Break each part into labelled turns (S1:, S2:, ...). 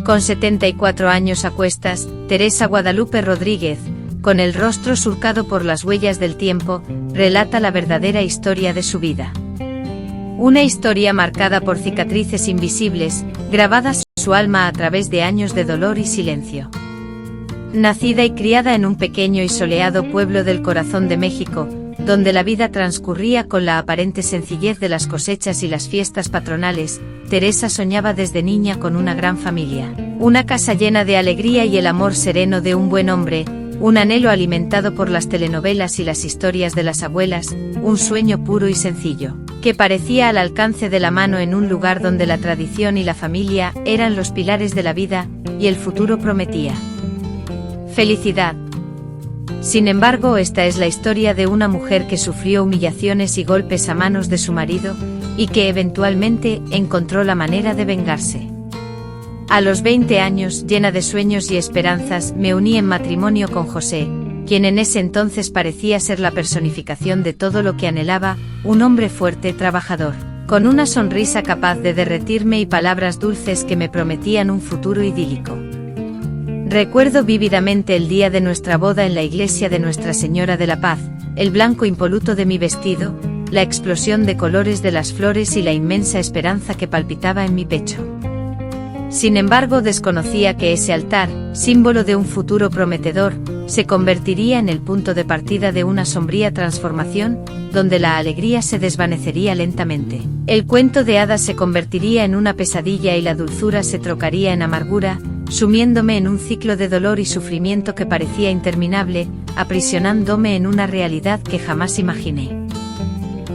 S1: Con 74 años a cuestas, Teresa Guadalupe Rodríguez, con el rostro surcado por las huellas del tiempo, relata la verdadera historia de su vida. Una historia marcada por cicatrices invisibles, grabadas en su alma a través de años de dolor y silencio. Nacida y criada en un pequeño y soleado pueblo del corazón de México, donde la vida transcurría con la aparente sencillez de las cosechas y las fiestas patronales, Teresa soñaba desde niña con una gran familia, una casa llena de alegría y el amor sereno de un buen hombre, un anhelo alimentado por las telenovelas y las historias de las abuelas, un sueño puro y sencillo, que parecía al alcance de la mano en un lugar donde la tradición y la familia eran los pilares de la vida, y el futuro prometía felicidad. Sin embargo, esta es la historia de una mujer que sufrió humillaciones y golpes a manos de su marido, y que eventualmente encontró la manera de vengarse. A los 20 años, llena de sueños y esperanzas, me uní en matrimonio con José, quien en ese entonces parecía ser la personificación de todo lo que anhelaba, un hombre fuerte, trabajador, con una sonrisa capaz de derretirme y palabras dulces que me prometían un futuro idílico. Recuerdo vívidamente el día de nuestra boda en la iglesia de Nuestra Señora de la Paz, el blanco impoluto de mi vestido, la explosión de colores de las flores y la inmensa esperanza que palpitaba en mi pecho. Sin embargo, desconocía que ese altar, símbolo de un futuro prometedor, se convertiría en el punto de partida de una sombría transformación, donde la alegría se desvanecería lentamente. El cuento de hadas se convertiría en una pesadilla y la dulzura se trocaría en amargura, sumiéndome en un ciclo de dolor y sufrimiento que parecía interminable, aprisionándome en una realidad que jamás imaginé.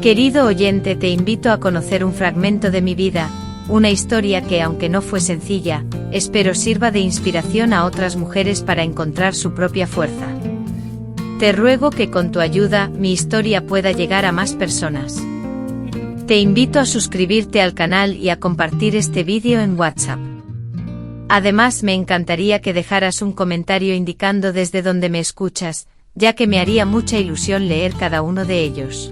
S1: Querido oyente, te invito a conocer un fragmento de mi vida, una historia que, aunque no fue sencilla, espero sirva de inspiración a otras mujeres para encontrar su propia fuerza. Te ruego que con tu ayuda, mi historia pueda llegar a más personas. Te invito a suscribirte al canal y a compartir este vídeo en WhatsApp. Además, me encantaría que dejaras un comentario indicando desde dónde me escuchas, ya que me haría mucha ilusión leer cada uno de ellos.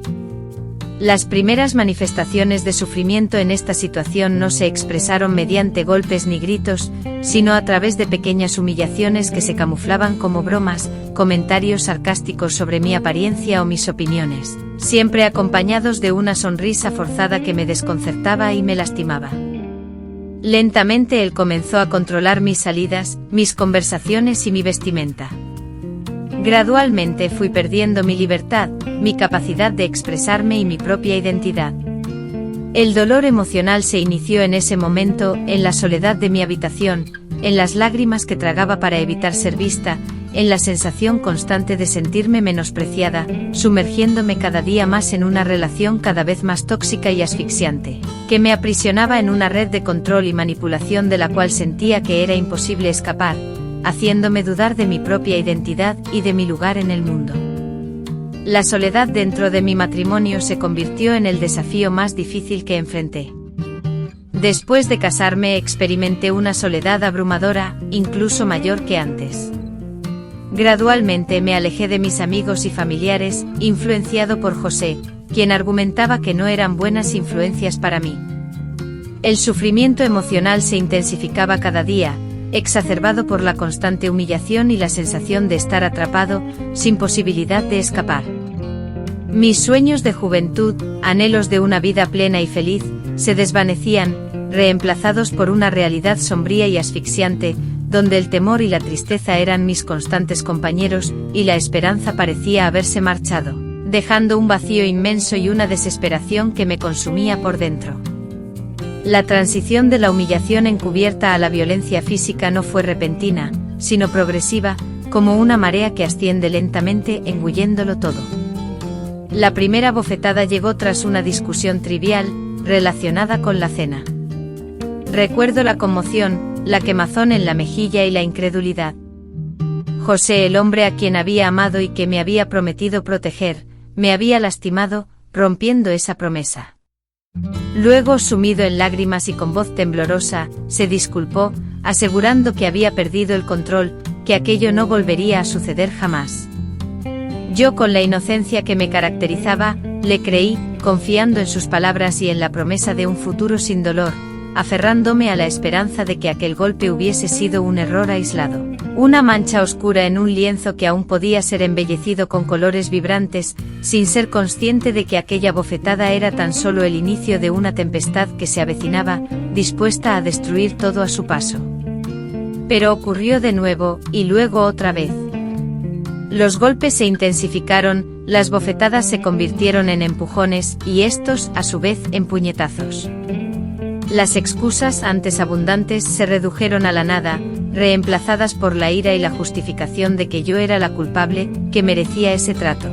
S1: Las primeras manifestaciones de sufrimiento en esta situación no se expresaron mediante golpes ni gritos, sino a través de pequeñas humillaciones que se camuflaban como bromas, comentarios sarcásticos sobre mi apariencia o mis opiniones, siempre acompañados de una sonrisa forzada que me desconcertaba y me lastimaba. Lentamente él comenzó a controlar mis salidas, mis conversaciones y mi vestimenta. Gradualmente fui perdiendo mi libertad, mi capacidad de expresarme y mi propia identidad. El dolor emocional se inició en ese momento, en la soledad de mi habitación, en las lágrimas que tragaba para evitar ser vista, en la sensación constante de sentirme menospreciada, sumergiéndome cada día más en una relación cada vez más tóxica y asfixiante, que me aprisionaba en una red de control y manipulación de la cual sentía que era imposible escapar, haciéndome dudar de mi propia identidad y de mi lugar en el mundo. La soledad dentro de mi matrimonio se convirtió en el desafío más difícil que enfrenté. Después de casarme experimenté una soledad abrumadora, incluso mayor que antes. Gradualmente me alejé de mis amigos y familiares, influenciado por José, quien argumentaba que no eran buenas influencias para mí. El sufrimiento emocional se intensificaba cada día, exacerbado por la constante humillación y la sensación de estar atrapado, sin posibilidad de escapar. Mis sueños de juventud, anhelos de una vida plena y feliz, se desvanecían, reemplazados por una realidad sombría y asfixiante, donde el temor y la tristeza eran mis constantes compañeros, y la esperanza parecía haberse marchado, dejando un vacío inmenso y una desesperación que me consumía por dentro. La transición de la humillación encubierta a la violencia física no fue repentina, sino progresiva, como una marea que asciende lentamente engulléndolo todo. La primera bofetada llegó tras una discusión trivial, relacionada con la cena. Recuerdo la conmoción, la quemazón en la mejilla y la incredulidad. José, el hombre a quien había amado y que me había prometido proteger, me había lastimado, rompiendo esa promesa. Luego, sumido en lágrimas y con voz temblorosa, se disculpó, asegurando que había perdido el control, que aquello no volvería a suceder jamás. Yo, con la inocencia que me caracterizaba, le creí, confiando en sus palabras y en la promesa de un futuro sin dolor, aferrándome a la esperanza de que aquel golpe hubiese sido un error aislado. Una mancha oscura en un lienzo que aún podía ser embellecido con colores vibrantes, sin ser consciente de que aquella bofetada era tan solo el inicio de una tempestad que se avecinaba, dispuesta a destruir todo a su paso. Pero ocurrió de nuevo, y luego otra vez. Los golpes se intensificaron, las bofetadas se convirtieron en empujones, y estos, a su vez, en puñetazos. Las excusas antes abundantes se redujeron a la nada, reemplazadas por la ira y la justificación de que yo era la culpable, que merecía ese trato.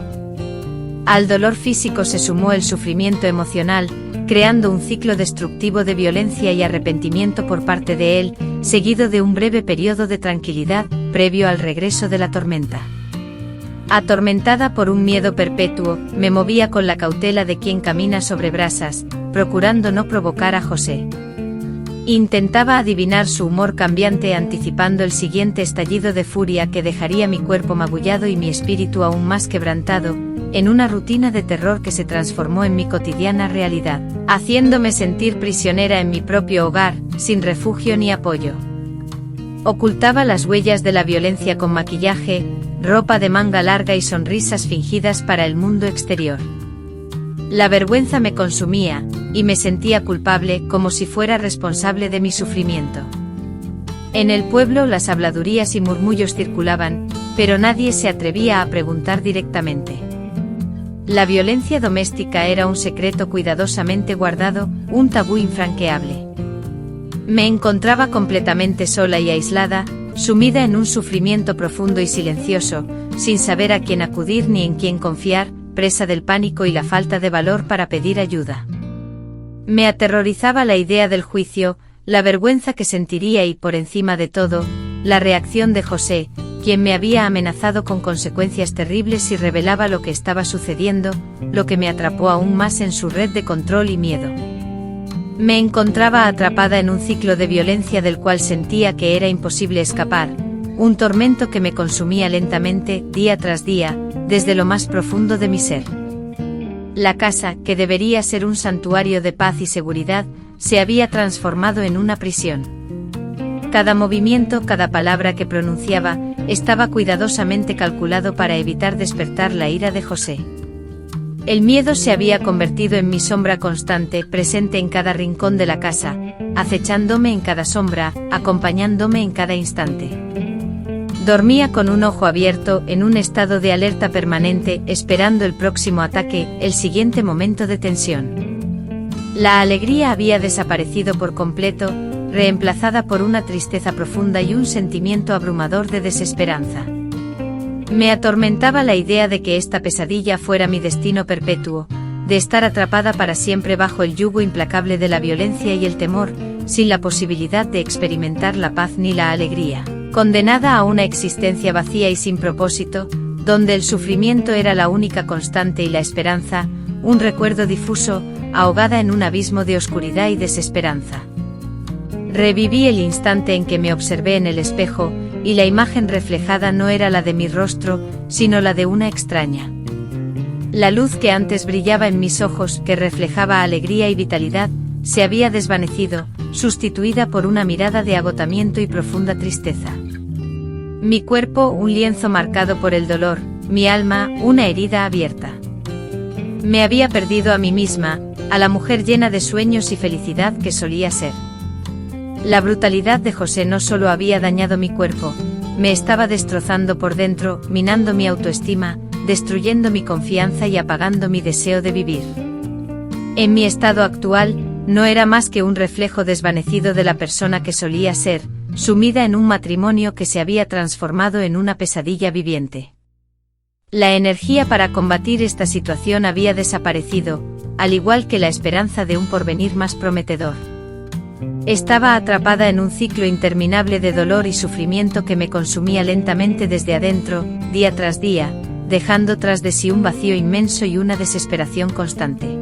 S1: Al dolor físico se sumó el sufrimiento emocional, creando un ciclo destructivo de violencia y arrepentimiento por parte de él, seguido de un breve periodo de tranquilidad, previo al regreso de la tormenta. Atormentada por un miedo perpetuo, me movía con la cautela de quien camina sobre brasas, procurando no provocar a José. Intentaba adivinar su humor cambiante anticipando el siguiente estallido de furia que dejaría mi cuerpo magullado y mi espíritu aún más quebrantado, en una rutina de terror que se transformó en mi cotidiana realidad, haciéndome sentir prisionera en mi propio hogar, sin refugio ni apoyo. Ocultaba las huellas de la violencia con maquillaje, ropa de manga larga y sonrisas fingidas para el mundo exterior. La vergüenza me consumía, y me sentía culpable como si fuera responsable de mi sufrimiento. En el pueblo las habladurías y murmullos circulaban, pero nadie se atrevía a preguntar directamente. La violencia doméstica era un secreto cuidadosamente guardado, un tabú infranqueable. Me encontraba completamente sola y aislada, sumida en un sufrimiento profundo y silencioso, sin saber a quién acudir ni en quién confiar, presa del pánico y la falta de valor para pedir ayuda. Me aterrorizaba la idea del juicio, la vergüenza que sentiría y, por encima de todo, la reacción de José, quien me había amenazado con consecuencias terribles si revelaba lo que estaba sucediendo, lo que me atrapó aún más en su red de control y miedo. Me encontraba atrapada en un ciclo de violencia del cual sentía que era imposible escapar, un tormento que me consumía lentamente, día tras día, desde lo más profundo de mi ser. La casa, que debería ser un santuario de paz y seguridad, se había transformado en una prisión. Cada movimiento, cada palabra que pronunciaba, estaba cuidadosamente calculado para evitar despertar la ira de José. El miedo se había convertido en mi sombra constante, presente en cada rincón de la casa, acechándome en cada sombra, acompañándome en cada instante. Dormía con un ojo abierto, en un estado de alerta permanente, esperando el próximo ataque, el siguiente momento de tensión. La alegría había desaparecido por completo, reemplazada por una tristeza profunda y un sentimiento abrumador de desesperanza. Me atormentaba la idea de que esta pesadilla fuera mi destino perpetuo, de estar atrapada para siempre bajo el yugo implacable de la violencia y el temor, sin la posibilidad de experimentar la paz ni la alegría, condenada a una existencia vacía y sin propósito, donde el sufrimiento era la única constante y la esperanza, un recuerdo difuso, ahogada en un abismo de oscuridad y desesperanza. Reviví el instante en que me observé en el espejo, y la imagen reflejada no era la de mi rostro, sino la de una extraña. La luz que antes brillaba en mis ojos, que reflejaba alegría y vitalidad, se había desvanecido, sustituida por una mirada de agotamiento y profunda tristeza. Mi cuerpo, un lienzo marcado por el dolor, mi alma, una herida abierta. Me había perdido a mí misma, a la mujer llena de sueños y felicidad que solía ser. La brutalidad de José no solo había dañado mi cuerpo, me estaba destrozando por dentro, minando mi autoestima, destruyendo mi confianza y apagando mi deseo de vivir. En mi estado actual, no era más que un reflejo desvanecido de la persona que solía ser, sumida en un matrimonio que se había transformado en una pesadilla viviente. La energía para combatir esta situación había desaparecido, al igual que la esperanza de un porvenir más prometedor. Estaba atrapada en un ciclo interminable de dolor y sufrimiento que me consumía lentamente desde adentro, día tras día, dejando tras de sí un vacío inmenso y una desesperación constante.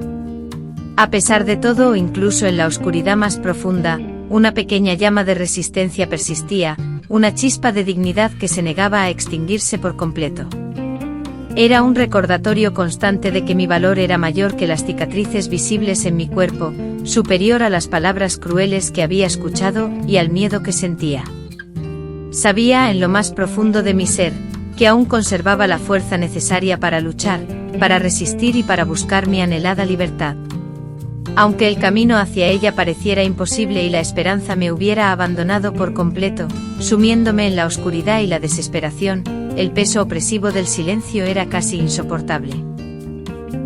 S1: A pesar de todo, incluso en la oscuridad más profunda, una pequeña llama de resistencia persistía, una chispa de dignidad que se negaba a extinguirse por completo. Era un recordatorio constante de que mi valor era mayor que las cicatrices visibles en mi cuerpo, superior a las palabras crueles que había escuchado y al miedo que sentía. Sabía en lo más profundo de mi ser, que aún conservaba la fuerza necesaria para luchar, para resistir y para buscar mi anhelada libertad. Aunque el camino hacia ella pareciera imposible y la esperanza me hubiera abandonado por completo, sumiéndome en la oscuridad y la desesperación, el peso opresivo del silencio era casi insoportable.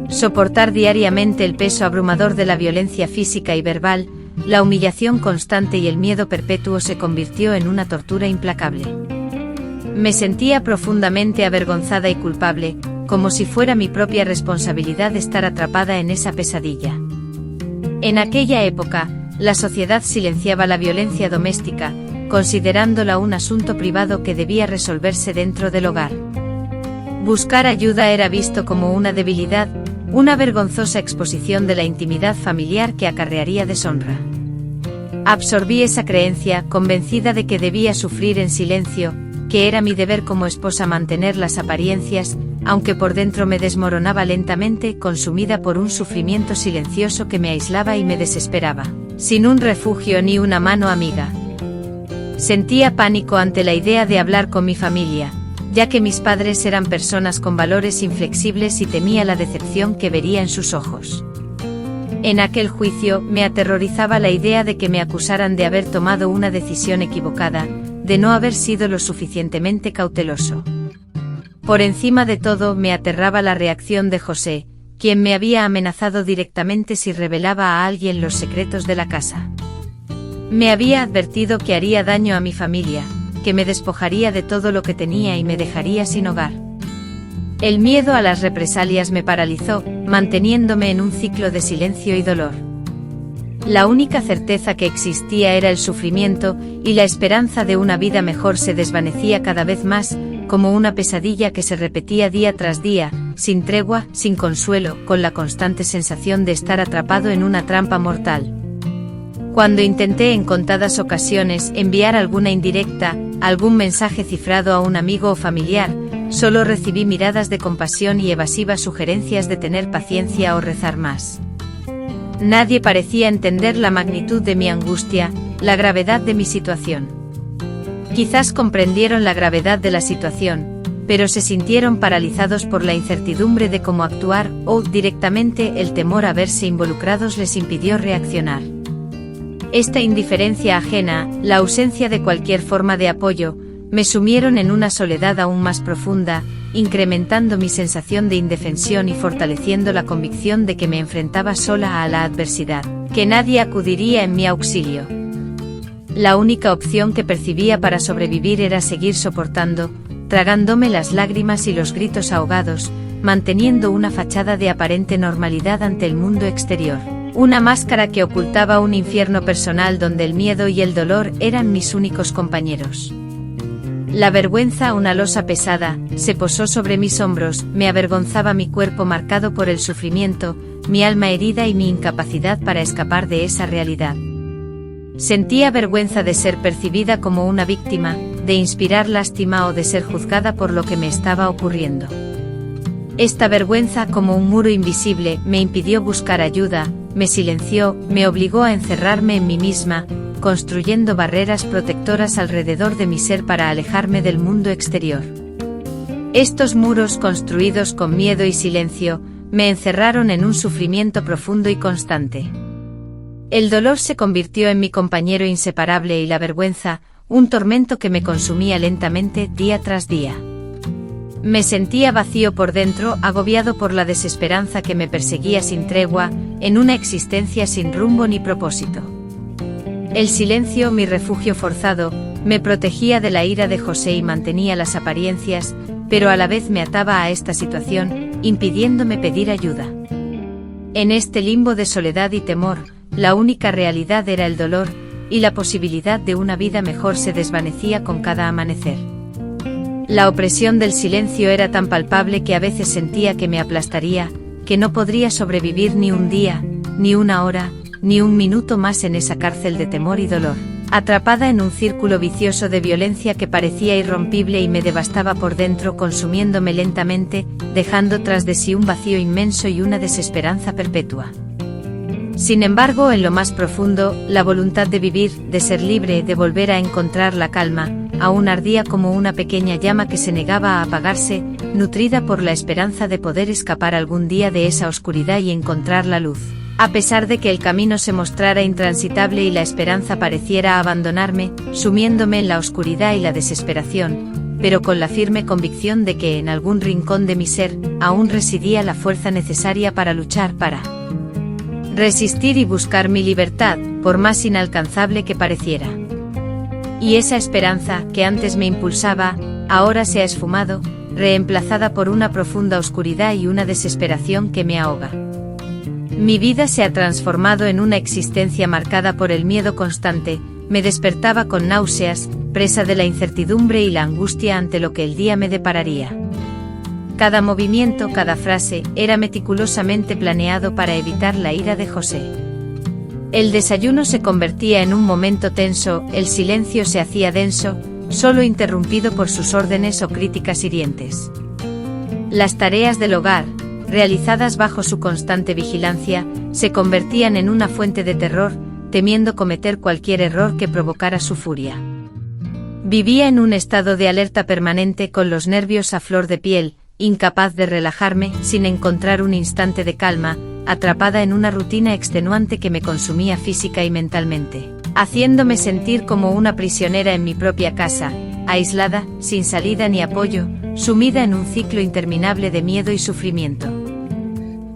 S1: Soportar diariamente el peso abrumador de la violencia física y verbal, la humillación constante y el miedo perpetuo se convirtió en una tortura implacable. Me sentía profundamente avergonzada y culpable, como si fuera mi propia responsabilidad estar atrapada en esa pesadilla. En aquella época, la sociedad silenciaba la violencia doméstica, considerándola un asunto privado que debía resolverse dentro del hogar. Buscar ayuda era visto como una debilidad, una vergonzosa exposición de la intimidad familiar que acarrearía deshonra. Absorbí esa creencia, convencida de que debía sufrir en silencio, que era mi deber como esposa mantener las apariencias, aunque por dentro me desmoronaba lentamente, consumida por un sufrimiento silencioso que me aislaba y me desesperaba, sin un refugio ni una mano amiga. Sentía pánico ante la idea de hablar con mi familia, ya que mis padres eran personas con valores inflexibles y temía la decepción que vería en sus ojos. En aquel juicio, me aterrorizaba la idea de que me acusaran de haber tomado una decisión equivocada, de no haber sido lo suficientemente cauteloso. Por encima de todo, me aterraba la reacción de José, quien me había amenazado directamente si revelaba a alguien los secretos de la casa. Me había advertido que haría daño a mi familia, que me despojaría de todo lo que tenía y me dejaría sin hogar. El miedo a las represalias me paralizó, manteniéndome en un ciclo de silencio y dolor. La única certeza que existía era el sufrimiento, y la esperanza de una vida mejor se desvanecía cada vez más, como una pesadilla que se repetía día tras día, sin tregua, sin consuelo, con la constante sensación de estar atrapado en una trampa mortal. Cuando intenté en contadas ocasiones enviar alguna indirecta, algún mensaje cifrado a un amigo o familiar, solo recibí miradas de compasión y evasivas sugerencias de tener paciencia o rezar más. Nadie parecía entender la magnitud de mi angustia, la gravedad de mi situación. Quizás comprendieron la gravedad de la situación, pero se sintieron paralizados por la incertidumbre de cómo actuar o, directamente, el temor a verse involucrados les impidió reaccionar. Esta indiferencia ajena, la ausencia de cualquier forma de apoyo, me sumieron en una soledad aún más profunda, incrementando mi sensación de indefensión y fortaleciendo la convicción de que me enfrentaba sola a la adversidad, que nadie acudiría en mi auxilio. La única opción que percibía para sobrevivir era seguir soportando, tragándome las lágrimas y los gritos ahogados, manteniendo una fachada de aparente normalidad ante el mundo exterior. Una máscara que ocultaba un infierno personal donde el miedo y el dolor eran mis únicos compañeros. La vergüenza, una losa pesada, se posó sobre mis hombros, me avergonzaba mi cuerpo marcado por el sufrimiento, mi alma herida y mi incapacidad para escapar de esa realidad. Sentía vergüenza de ser percibida como una víctima, de inspirar lástima o de ser juzgada por lo que me estaba ocurriendo. Esta vergüenza, como un muro invisible, me impidió buscar ayuda, me silenció, me obligó a encerrarme en mí misma, construyendo barreras protectoras alrededor de mi ser para alejarme del mundo exterior. Estos muros, construidos con miedo y silencio, me encerraron en un sufrimiento profundo y constante. El dolor se convirtió en mi compañero inseparable y la vergüenza, un tormento que me consumía lentamente día tras día. Me sentía vacío por dentro, agobiado por la desesperanza que me perseguía sin tregua, en una existencia sin rumbo ni propósito. El silencio, mi refugio forzado, me protegía de la ira de José y mantenía las apariencias, pero a la vez me ataba a esta situación, impidiéndome pedir ayuda. En este limbo de soledad y temor, la única realidad era el dolor, y la posibilidad de una vida mejor se desvanecía con cada amanecer. La opresión del silencio era tan palpable que a veces sentía que me aplastaría, que no podría sobrevivir ni un día, ni una hora, ni un minuto más en esa cárcel de temor y dolor, atrapada en un círculo vicioso de violencia que parecía irrompible y me devastaba por dentro, consumiéndome lentamente, dejando tras de sí un vacío inmenso y una desesperanza perpetua. Sin embargo, en lo más profundo, la voluntad de vivir, de ser libre, de volver a encontrar la calma, aún ardía como una pequeña llama que se negaba a apagarse, nutrida por la esperanza de poder escapar algún día de esa oscuridad y encontrar la luz. A pesar de que el camino se mostrara intransitable y la esperanza pareciera abandonarme, sumiéndome en la oscuridad y la desesperación, pero con la firme convicción de que en algún rincón de mi ser, aún residía la fuerza necesaria para luchar, para resistir y buscar mi libertad, por más inalcanzable que pareciera. Y esa esperanza, que antes me impulsaba, ahora se ha esfumado, reemplazada por una profunda oscuridad y una desesperación que me ahoga. Mi vida se ha transformado en una existencia marcada por el miedo constante, me despertaba con náuseas, presa de la incertidumbre y la angustia ante lo que el día me depararía. Cada movimiento, cada frase, era meticulosamente planeado para evitar la ira de José. El desayuno se convertía en un momento tenso, el silencio se hacía denso, solo interrumpido por sus órdenes o críticas hirientes. Las tareas del hogar, realizadas bajo su constante vigilancia, se convertían en una fuente de terror, temiendo cometer cualquier error que provocara su furia. Vivía en un estado de alerta permanente con los nervios a flor de piel, incapaz de relajarme, sin encontrar un instante de calma, atrapada en una rutina extenuante que me consumía física y mentalmente, haciéndome sentir como una prisionera en mi propia casa, aislada, sin salida ni apoyo, sumida en un ciclo interminable de miedo y sufrimiento.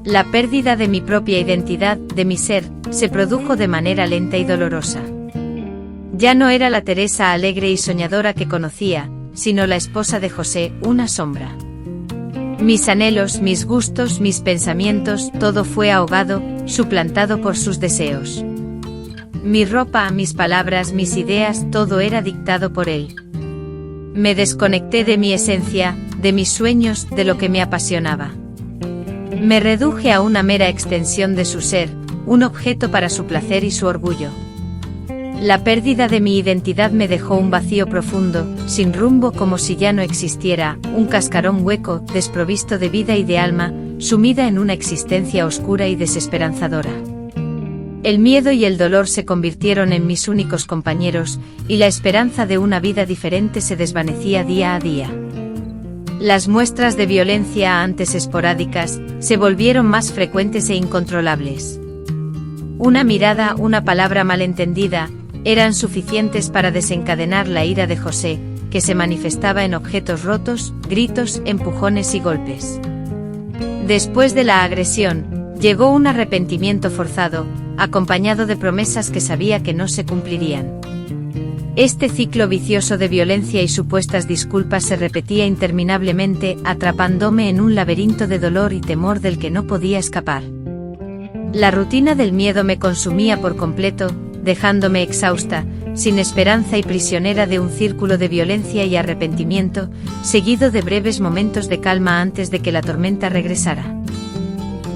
S1: La pérdida de mi propia identidad, de mi ser, se produjo de manera lenta y dolorosa. Ya no era la Teresa alegre y soñadora que conocía, sino la esposa de José, una sombra. Mis anhelos, mis gustos, mis pensamientos, todo fue ahogado, suplantado por sus deseos. Mi ropa, mis palabras, mis ideas, todo era dictado por él. Me desconecté de mi esencia, de mis sueños, de lo que me apasionaba. Me reduje a una mera extensión de su ser, un objeto para su placer y su orgullo. La pérdida de mi identidad me dejó un vacío profundo, sin rumbo, como si ya no existiera, un cascarón hueco, desprovisto de vida y de alma, sumida en una existencia oscura y desesperanzadora. El miedo y el dolor se convirtieron en mis únicos compañeros, y la esperanza de una vida diferente se desvanecía día a día. Las muestras de violencia, antes esporádicas, se volvieron más frecuentes e incontrolables. Una mirada, una palabra malentendida, eran suficientes para desencadenar la ira de José, que se manifestaba en objetos rotos, gritos, empujones y golpes. Después de la agresión, llegó un arrepentimiento forzado, acompañado de promesas que sabía que no se cumplirían. Este ciclo vicioso de violencia y supuestas disculpas se repetía interminablemente, atrapándome en un laberinto de dolor y temor del que no podía escapar. La rutina del miedo me consumía por completo, dejándome exhausta, sin esperanza y prisionera de un círculo de violencia y arrepentimiento, seguido de breves momentos de calma antes de que la tormenta regresara.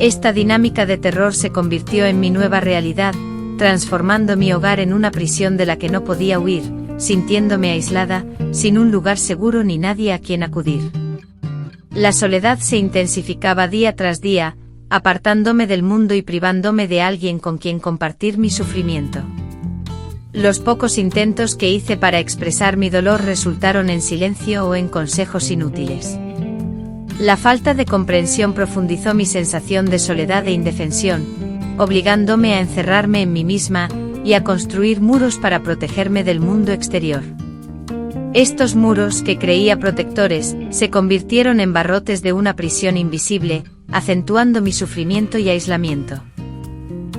S1: Esta dinámica de terror se convirtió en mi nueva realidad, transformando mi hogar en una prisión de la que no podía huir, sintiéndome aislada, sin un lugar seguro ni nadie a quien acudir. La soledad se intensificaba día tras día, apartándome del mundo y privándome de alguien con quien compartir mi sufrimiento. Los pocos intentos que hice para expresar mi dolor resultaron en silencio o en consejos inútiles. La falta de comprensión profundizó mi sensación de soledad e indefensión, obligándome a encerrarme en mí misma y a construir muros para protegerme del mundo exterior. Estos muros, que creía protectores, se convirtieron en barrotes de una prisión invisible, acentuando mi sufrimiento y aislamiento.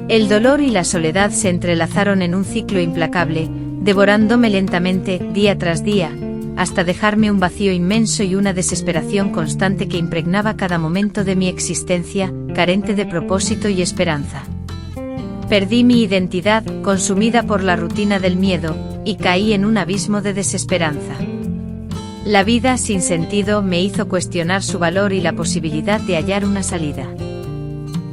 S1: El dolor y la soledad se entrelazaron en un ciclo implacable, devorándome lentamente, día tras día, hasta dejarme un vacío inmenso y una desesperación constante que impregnaba cada momento de mi existencia, carente de propósito y esperanza. Perdí mi identidad, consumida por la rutina del miedo, y caí en un abismo de desesperanza. La vida sin sentido me hizo cuestionar su valor y la posibilidad de hallar una salida.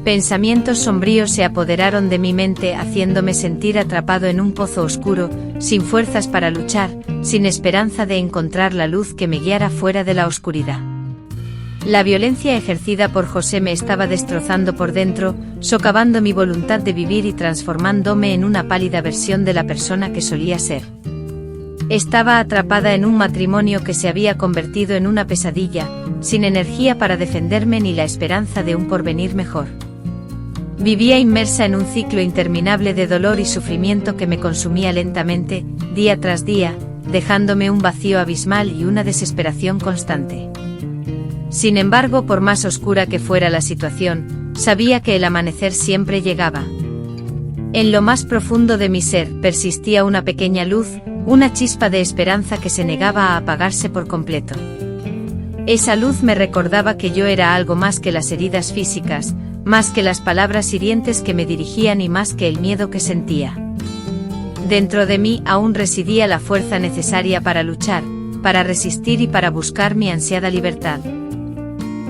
S1: Pensamientos sombríos se apoderaron de mi mente, haciéndome sentir atrapado en un pozo oscuro, sin fuerzas para luchar, sin esperanza de encontrar la luz que me guiara fuera de la oscuridad. La violencia ejercida por José me estaba destrozando por dentro, socavando mi voluntad de vivir y transformándome en una pálida versión de la persona que solía ser. Estaba atrapada en un matrimonio que se había convertido en una pesadilla, sin energía para defenderme ni la esperanza de un porvenir mejor. Vivía inmersa en un ciclo interminable de dolor y sufrimiento que me consumía lentamente, día tras día, dejándome un vacío abismal y una desesperación constante. Sin embargo, por más oscura que fuera la situación, sabía que el amanecer siempre llegaba. En lo más profundo de mi ser persistía una pequeña luz, una chispa de esperanza que se negaba a apagarse por completo. Esa luz me recordaba que yo era algo más que las heridas físicas, más que las palabras hirientes que me dirigían y más que el miedo que sentía. Dentro de mí aún residía la fuerza necesaria para luchar, para resistir y para buscar mi ansiada libertad.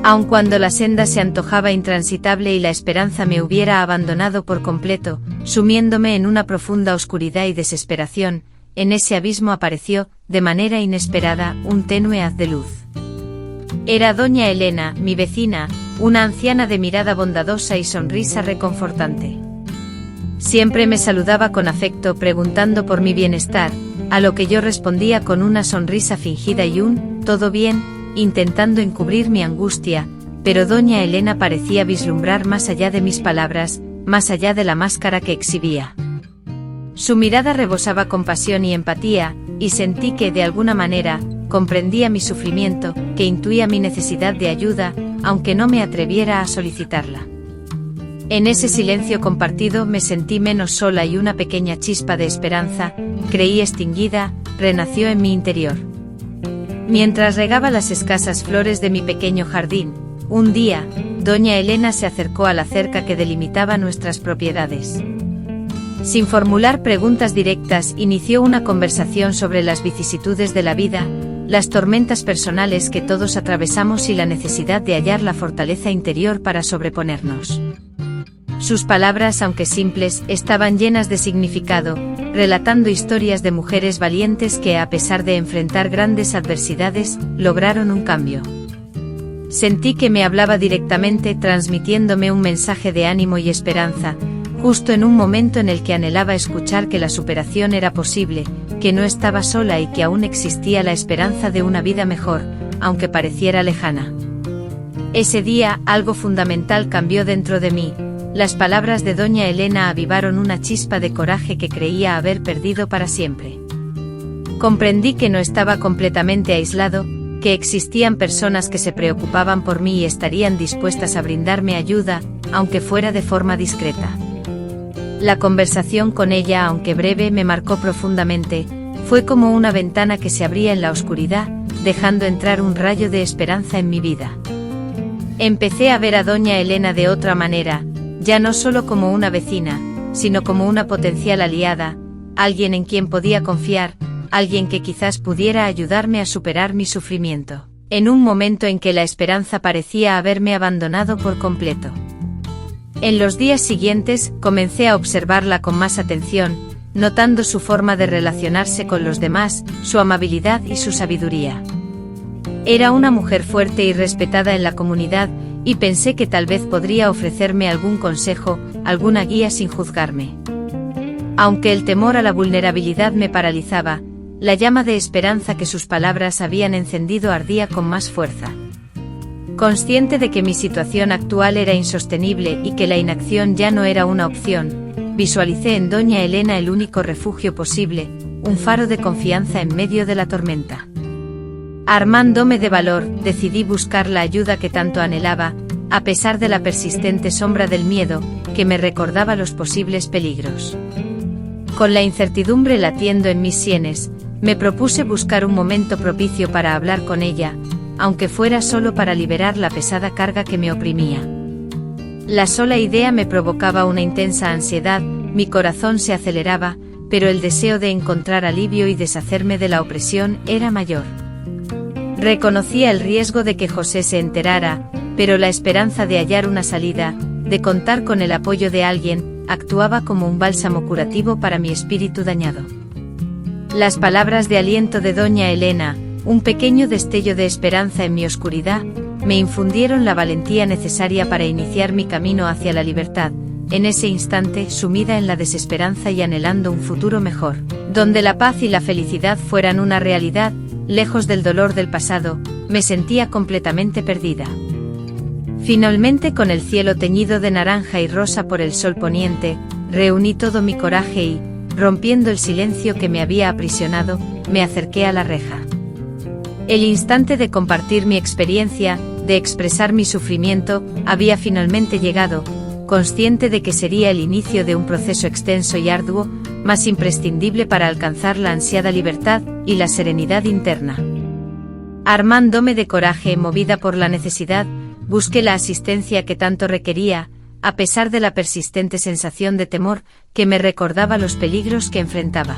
S1: Aun cuando la senda se antojaba intransitable y la esperanza me hubiera abandonado por completo, sumiéndome en una profunda oscuridad y desesperación, en ese abismo apareció, de manera inesperada, un tenue haz de luz. Era doña Elena, mi vecina, una anciana de mirada bondadosa y sonrisa reconfortante. Siempre me saludaba con afecto preguntando por mi bienestar, a lo que yo respondía con una sonrisa fingida y un «¿todo bien?», intentando encubrir mi angustia, pero doña Elena parecía vislumbrar más allá de mis palabras, más allá de la máscara que exhibía. Su mirada rebosaba compasión y empatía, y sentí que, de alguna manera, comprendía mi sufrimiento, que intuía mi necesidad de ayuda, aunque no me atreviera a solicitarla. En ese silencio compartido me sentí menos sola y una pequeña chispa de esperanza, creí extinguida, renació en mi interior. Mientras regaba las escasas flores de mi pequeño jardín, un día, doña Elena se acercó a la cerca que delimitaba nuestras propiedades. Sin formular preguntas directas, inició una conversación sobre las vicisitudes de la vida, las tormentas personales que todos atravesamos y la necesidad de hallar la fortaleza interior para sobreponernos. Sus palabras, aunque simples, estaban llenas de significado, relatando historias de mujeres valientes que, a pesar de enfrentar grandes adversidades, lograron un cambio. Sentí que me hablaba directamente, transmitiéndome un mensaje de ánimo y esperanza, justo en un momento en el que anhelaba escuchar que la superación era posible, que no estaba sola y que aún existía la esperanza de una vida mejor, aunque pareciera lejana. Ese día, algo fundamental cambió dentro de mí. Las palabras de doña Elena avivaron una chispa de coraje que creía haber perdido para siempre. Comprendí que no estaba completamente aislado, que existían personas que se preocupaban por mí y estarían dispuestas a brindarme ayuda, aunque fuera de forma discreta. La conversación con ella, aunque breve, me marcó profundamente, fue como una ventana que se abría en la oscuridad, dejando entrar un rayo de esperanza en mi vida. Empecé a ver a doña Elena de otra manera, ya no solo como una vecina, sino como una potencial aliada, alguien en quien podía confiar, alguien que quizás pudiera ayudarme a superar mi sufrimiento, en un momento en que la esperanza parecía haberme abandonado por completo. En los días siguientes, comencé a observarla con más atención, notando su forma de relacionarse con los demás, su amabilidad y su sabiduría. Era una mujer fuerte y respetada en la comunidad, y pensé que tal vez podría ofrecerme algún consejo, alguna guía sin juzgarme. Aunque el temor a la vulnerabilidad me paralizaba, la llama de esperanza que sus palabras habían encendido ardía con más fuerza. Consciente de que mi situación actual era insostenible y que la inacción ya no era una opción, visualicé en doña Elena el único refugio posible, un faro de confianza en medio de la tormenta. Armándome de valor, decidí buscar la ayuda que tanto anhelaba, a pesar de la persistente sombra del miedo, que me recordaba los posibles peligros. Con la incertidumbre latiendo en mis sienes, me propuse buscar un momento propicio para hablar con ella, aunque fuera solo para liberar la pesada carga que me oprimía. La sola idea me provocaba una intensa ansiedad, mi corazón se aceleraba, pero el deseo de encontrar alivio y deshacerme de la opresión era mayor. Reconocía el riesgo de que José se enterara, pero la esperanza de hallar una salida, de contar con el apoyo de alguien, actuaba como un bálsamo curativo para mi espíritu dañado. Las palabras de aliento de doña Elena, un pequeño destello de esperanza en mi oscuridad, me infundieron la valentía necesaria para iniciar mi camino hacia la libertad. En ese instante, sumida en la desesperanza y anhelando un futuro mejor, donde la paz y la felicidad fueran una realidad, lejos del dolor del pasado, me sentía completamente perdida. Finalmente, con el cielo teñido de naranja y rosa por el sol poniente, reuní todo mi coraje y, rompiendo el silencio que me había aprisionado, me acerqué a la reja. El instante de compartir mi experiencia, de expresar mi sufrimiento, había finalmente llegado, consciente de que sería el inicio de un proceso extenso y arduo, mas imprescindible para alcanzar la ansiada libertad y la serenidad interna. Armándome de coraje, movida por la necesidad, busqué la asistencia que tanto requería, a pesar de la persistente sensación de temor que me recordaba los peligros que enfrentaba.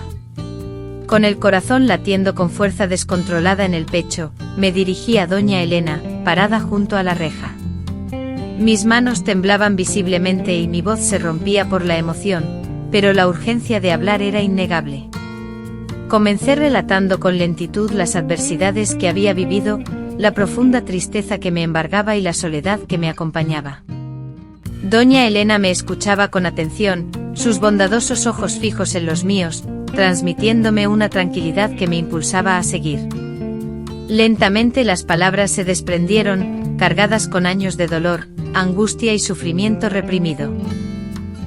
S1: Con el corazón latiendo con fuerza descontrolada en el pecho, me dirigí a doña Elena, parada junto a la reja. Mis manos temblaban visiblemente y mi voz se rompía por la emoción, pero la urgencia de hablar era innegable. Comencé relatando con lentitud las adversidades que había vivido, la profunda tristeza que me embargaba y la soledad que me acompañaba. Doña Elena me escuchaba con atención, sus bondadosos ojos fijos en los míos, transmitiéndome una tranquilidad que me impulsaba a seguir. Lentamente las palabras se desprendieron, cargadas con años de dolor, angustia y sufrimiento reprimido.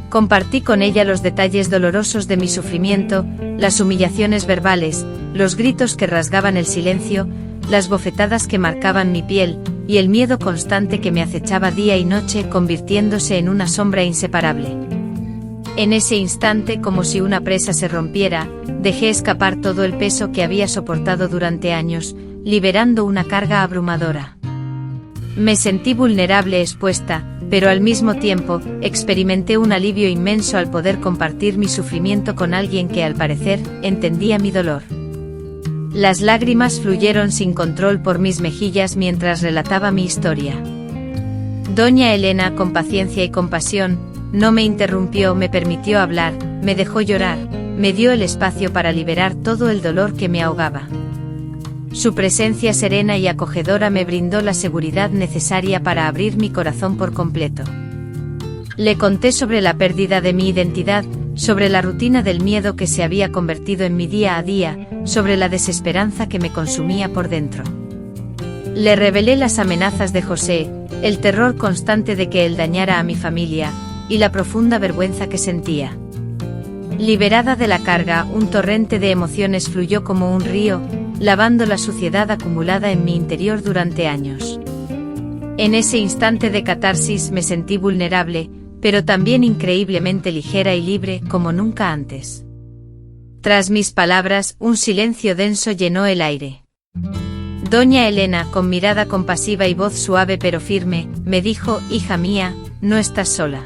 S1: Compartí con ella los detalles dolorosos de mi sufrimiento, las humillaciones verbales, los gritos que rasgaban el silencio, las bofetadas que marcaban mi piel, y el miedo constante que me acechaba día y noche, convirtiéndose en una sombra inseparable. En ese instante, como si una presa se rompiera, dejé escapar todo el peso que había soportado durante años, liberando una carga abrumadora. Me sentí vulnerable, expuesta, pero al mismo tiempo, experimenté un alivio inmenso al poder compartir mi sufrimiento con alguien que al parecer, entendía mi dolor. Las lágrimas fluyeron sin control por mis mejillas mientras relataba mi historia. Doña Elena, con paciencia y compasión, no me interrumpió, me permitió hablar, me dejó llorar, me dio el espacio para liberar todo el dolor que me ahogaba. Su presencia serena y acogedora me brindó la seguridad necesaria para abrir mi corazón por completo. Le conté sobre la pérdida de mi identidad, sobre la rutina del miedo que se había convertido en mi día a día, sobre la desesperanza que me consumía por dentro. Le revelé las amenazas de José, el terror constante de que él dañara a mi familia, y la profunda vergüenza que sentía. Liberada de la carga, un torrente de emociones fluyó como un río, lavando la suciedad acumulada en mi interior durante años. En ese instante de catarsis me sentí vulnerable, pero también increíblemente ligera y libre como nunca antes. Tras mis palabras, un silencio denso llenó el aire. Doña Elena, con mirada compasiva y voz suave pero firme, me dijo: «Hija mía, no estás sola.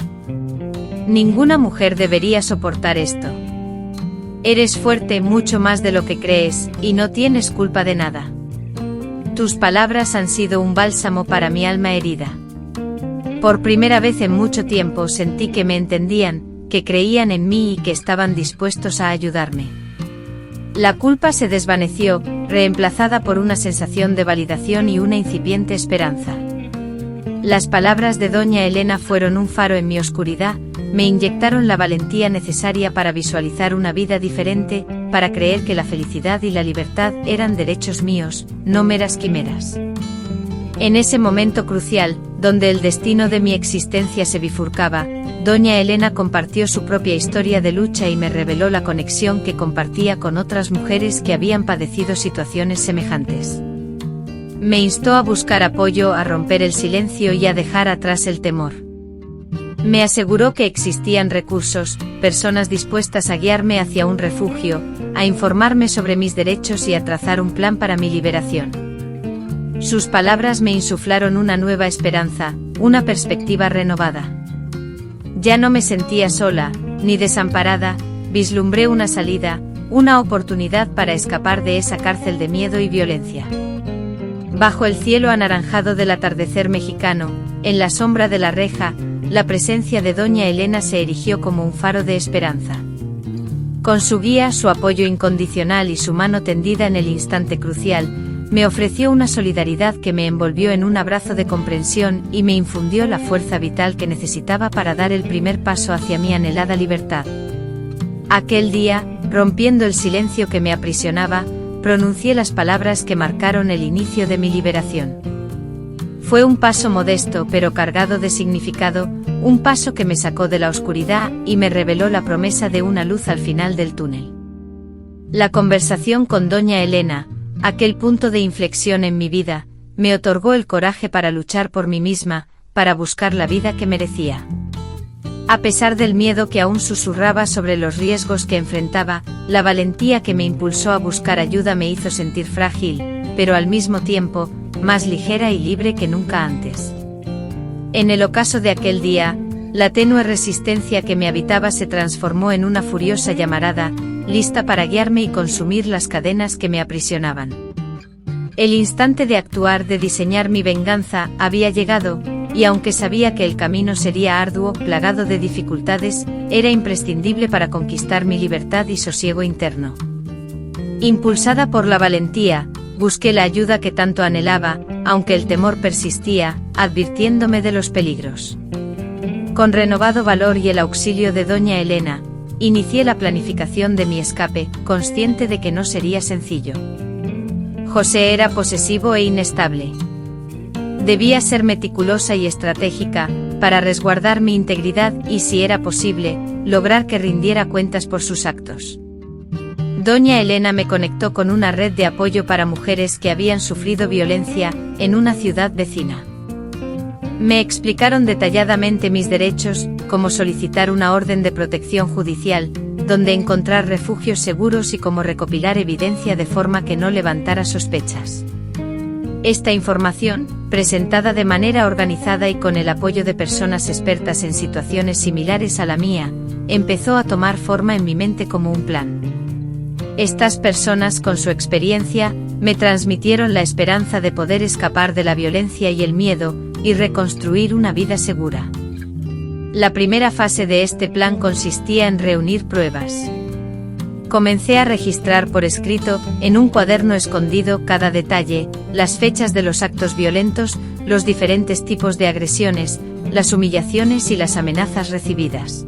S1: Ninguna mujer debería soportar esto. Eres fuerte, mucho más de lo que crees, y no tienes culpa de nada. Tus palabras han sido un bálsamo para mi alma herida». Por primera vez en mucho tiempo sentí que me entendían, que creían en mí y que estaban dispuestos a ayudarme. La culpa se desvaneció, reemplazada por una sensación de validación y una incipiente esperanza. Las palabras de doña Elena fueron un faro en mi oscuridad, me inyectaron la valentía necesaria para visualizar una vida diferente, para creer que la felicidad y la libertad eran derechos míos, no meras quimeras. En ese momento crucial, donde el destino de mi existencia se bifurcaba, doña Elena compartió su propia historia de lucha y me reveló la conexión que compartía con otras mujeres que habían padecido situaciones semejantes. Me instó a buscar apoyo, a romper el silencio y a dejar atrás el temor. Me aseguró que existían recursos, personas dispuestas a guiarme hacia un refugio, a informarme sobre mis derechos y a trazar un plan para mi liberación. Sus palabras me insuflaron una nueva esperanza, una perspectiva renovada. Ya no me sentía sola, ni desamparada, vislumbré una salida, una oportunidad para escapar de esa cárcel de miedo y violencia. Bajo el cielo anaranjado del atardecer mexicano, en la sombra de la reja, la presencia de doña Elena se erigió como un faro de esperanza. Con su guía, su apoyo incondicional y su mano tendida en el instante crucial, me ofreció una solidaridad que me envolvió en un abrazo de comprensión y me infundió la fuerza vital que necesitaba para dar el primer paso hacia mi anhelada libertad. Aquel día, rompiendo el silencio que me aprisionaba, pronuncié las palabras que marcaron el inicio de mi liberación. Fue un paso modesto pero cargado de significado, un paso que me sacó de la oscuridad y me reveló la promesa de una luz al final del túnel. La conversación con doña Elena, aquel punto de inflexión en mi vida, me otorgó el coraje para luchar por mí misma, para buscar la vida que merecía. A pesar del miedo que aún susurraba sobre los riesgos que enfrentaba, la valentía que me impulsó a buscar ayuda me hizo sentir frágil, pero al mismo tiempo, más ligera y libre que nunca antes. En el ocaso de aquel día, la tenue resistencia que me habitaba se transformó en una furiosa llamarada, lista para guiarme y consumir las cadenas que me aprisionaban. El instante de actuar, de diseñar mi venganza, había llegado, y aunque sabía que el camino sería arduo, plagado de dificultades, era imprescindible para conquistar mi libertad y sosiego interno. Impulsada por la valentía, busqué la ayuda que tanto anhelaba, aunque el temor persistía, advirtiéndome de los peligros. Con renovado valor y el auxilio de doña Elena, inicié la planificación de mi escape, consciente de que no sería sencillo. José era posesivo e inestable. Debía ser meticulosa y estratégica, para resguardar mi integridad y, si era posible, lograr que rindiera cuentas por sus actos. Doña Elena me conectó con una red de apoyo para mujeres que habían sufrido violencia, en una ciudad vecina. Me explicaron detalladamente mis derechos, cómo solicitar una orden de protección judicial, dónde encontrar refugios seguros y cómo recopilar evidencia de forma que no levantara sospechas. Esta información, presentada de manera organizada y con el apoyo de personas expertas en situaciones similares a la mía, empezó a tomar forma en mi mente como un plan. Estas personas, con su experiencia, me transmitieron la esperanza de poder escapar de la violencia y el miedo, y reconstruir una vida segura. La primera fase de este plan consistía en reunir pruebas. Comencé a registrar por escrito, en un cuaderno escondido, cada detalle, las fechas de los actos violentos, los diferentes tipos de agresiones, las humillaciones y las amenazas recibidas.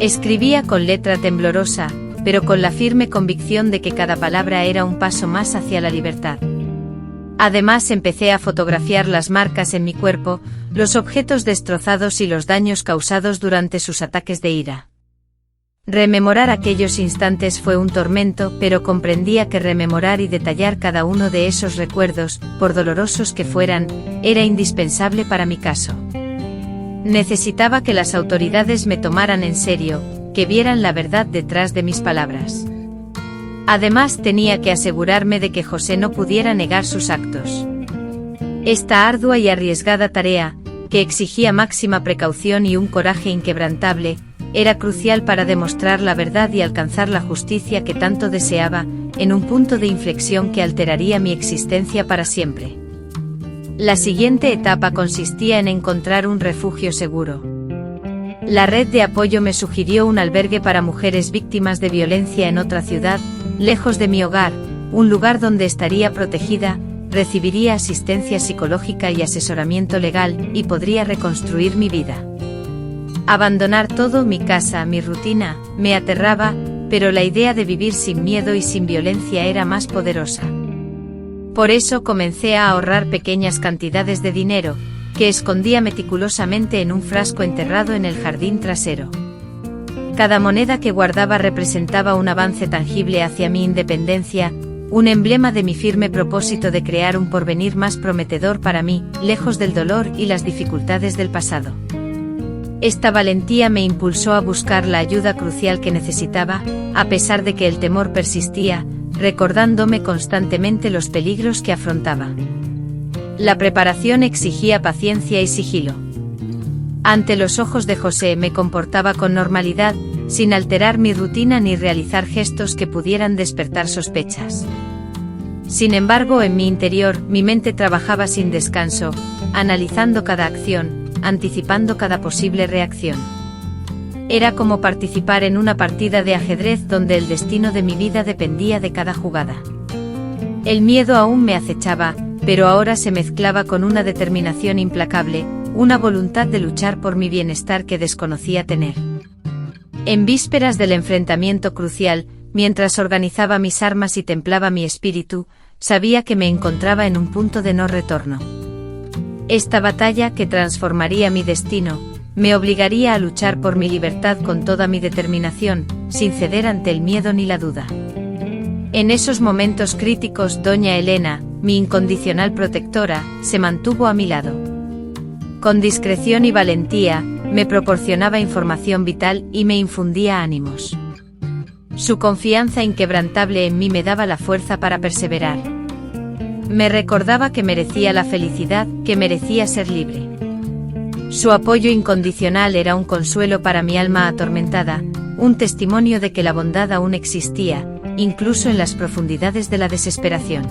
S1: Escribía con letra temblorosa, pero con la firme convicción de que cada palabra era un paso más hacia la libertad. Además, empecé a fotografiar las marcas en mi cuerpo, los objetos destrozados y los daños causados durante sus ataques de ira. Rememorar aquellos instantes fue un tormento, pero comprendía que rememorar y detallar cada uno de esos recuerdos, por dolorosos que fueran, era indispensable para mi caso. Necesitaba que las autoridades me tomaran en serio, que vieran la verdad detrás de mis palabras. Además, tenía que asegurarme de que José no pudiera negar sus actos. Esta ardua y arriesgada tarea, que exigía máxima precaución y un coraje inquebrantable, era crucial para demostrar la verdad y alcanzar la justicia que tanto deseaba, en un punto de inflexión que alteraría mi existencia para siempre. La siguiente etapa consistía en encontrar un refugio seguro. La red de apoyo me sugirió un albergue para mujeres víctimas de violencia en otra ciudad, lejos de mi hogar, un lugar donde estaría protegida, recibiría asistencia psicológica y asesoramiento legal, y podría reconstruir mi vida. Abandonar todo, mi casa, mi rutina, me aterraba, pero la idea de vivir sin miedo y sin violencia era más poderosa. Por eso comencé a ahorrar pequeñas cantidades de dinero, que escondía meticulosamente en un frasco enterrado en el jardín trasero. Cada moneda que guardaba representaba un avance tangible hacia mi independencia, un emblema de mi firme propósito de crear un porvenir más prometedor para mí, lejos del dolor y las dificultades del pasado. Esta valentía me impulsó a buscar la ayuda crucial que necesitaba, a pesar de que el temor persistía, recordándome constantemente los peligros que afrontaba. La preparación exigía paciencia y sigilo. Ante los ojos de José me comportaba con normalidad, sin alterar mi rutina ni realizar gestos que pudieran despertar sospechas. Sin embargo, en mi interior, mi mente trabajaba sin descanso, analizando cada acción, anticipando cada posible reacción. Era como participar en una partida de ajedrez donde el destino de mi vida dependía de cada jugada. El miedo aún me acechaba, pero ahora se mezclaba con una determinación implacable, una voluntad de luchar por mi bienestar que desconocía tener. En vísperas del enfrentamiento crucial, mientras organizaba mis armas y templaba mi espíritu, sabía que me encontraba en un punto de no retorno. Esta batalla, que transformaría mi destino, me obligaría a luchar por mi libertad con toda mi determinación, sin ceder ante el miedo ni la duda. En esos momentos críticos, doña Elena, mi incondicional protectora, se mantuvo a mi lado. Con discreción y valentía, me proporcionaba información vital y me infundía ánimos. Su confianza inquebrantable en mí me daba la fuerza para perseverar. Me recordaba que merecía la felicidad, que merecía ser libre. Su apoyo incondicional era un consuelo para mi alma atormentada, un testimonio de que la bondad aún existía, incluso en las profundidades de la desesperación.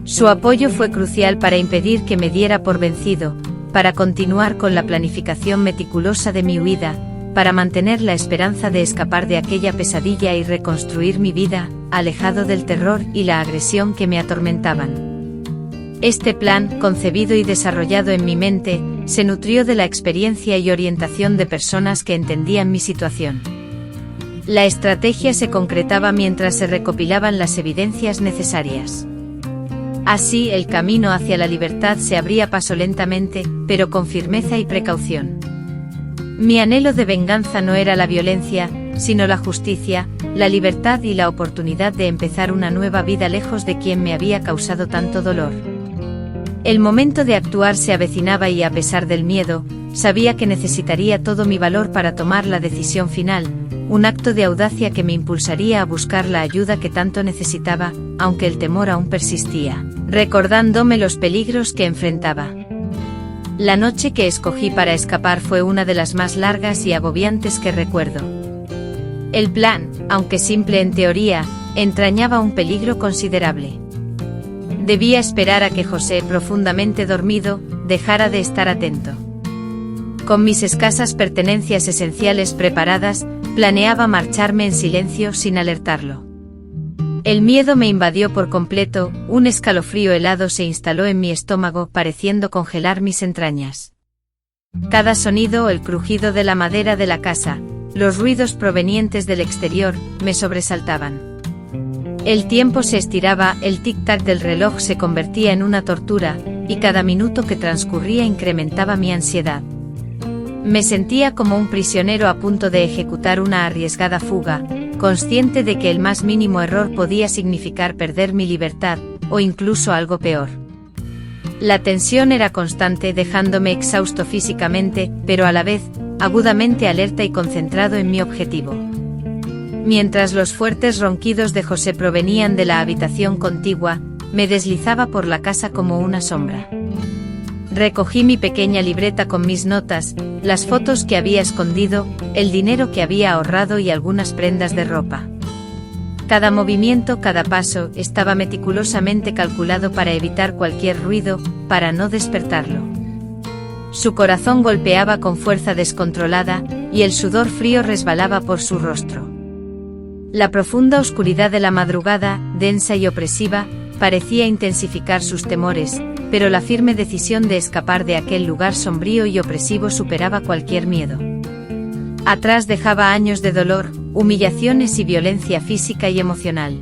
S1: Su apoyo fue crucial para impedir que me diera por vencido, para continuar con la planificación meticulosa de mi huida, para mantener la esperanza de escapar de aquella pesadilla y reconstruir mi vida, alejado del terror y la agresión que me atormentaban. Este plan, concebido y desarrollado en mi mente, se nutrió de la experiencia y orientación de personas que entendían mi situación. La estrategia se concretaba mientras se recopilaban las evidencias necesarias. Así, el camino hacia la libertad se abría paso lentamente, pero con firmeza y precaución. Mi anhelo de venganza no era la violencia, sino la justicia, la libertad y la oportunidad de empezar una nueva vida lejos de quien me había causado tanto dolor. El momento de actuar se avecinaba y, a pesar del miedo, sabía que necesitaría todo mi valor para tomar la decisión final, un acto de audacia que me impulsaría a buscar la ayuda que tanto necesitaba, aunque el temor aún persistía, recordándome los peligros que enfrentaba. La noche que escogí para escapar fue una de las más largas y agobiantes que recuerdo. El plan, aunque simple en teoría, entrañaba un peligro considerable. Debía esperar a que José, profundamente dormido, dejara de estar atento. Con mis escasas pertenencias esenciales preparadas, planeaba marcharme en silencio sin alertarlo. El miedo me invadió por completo, un escalofrío helado se instaló en mi estómago pareciendo congelar mis entrañas. Cada sonido, el crujido de la madera de la casa, los ruidos provenientes del exterior, me sobresaltaban. El tiempo se estiraba, el tic-tac del reloj se convertía en una tortura, y cada minuto que transcurría incrementaba mi ansiedad. Me sentía como un prisionero a punto de ejecutar una arriesgada fuga, consciente de que el más mínimo error podía significar perder mi libertad, o incluso algo peor. La tensión era constante, dejándome exhausto físicamente, pero a la vez, agudamente alerta y concentrado en mi objetivo. Mientras los fuertes ronquidos de José provenían de la habitación contigua, me deslizaba por la casa como una sombra. Recogí mi pequeña libreta con mis notas, las fotos que había escondido, el dinero que había ahorrado y algunas prendas de ropa. Cada movimiento, cada paso, estaba meticulosamente calculado para evitar cualquier ruido, para no despertarlo. Su corazón golpeaba con fuerza descontrolada, y el sudor frío resbalaba por su rostro. La profunda oscuridad de la madrugada, densa y opresiva, parecía intensificar sus temores, pero la firme decisión de escapar de aquel lugar sombrío y opresivo superaba cualquier miedo. Atrás dejaba años de dolor, humillaciones y violencia física y emocional.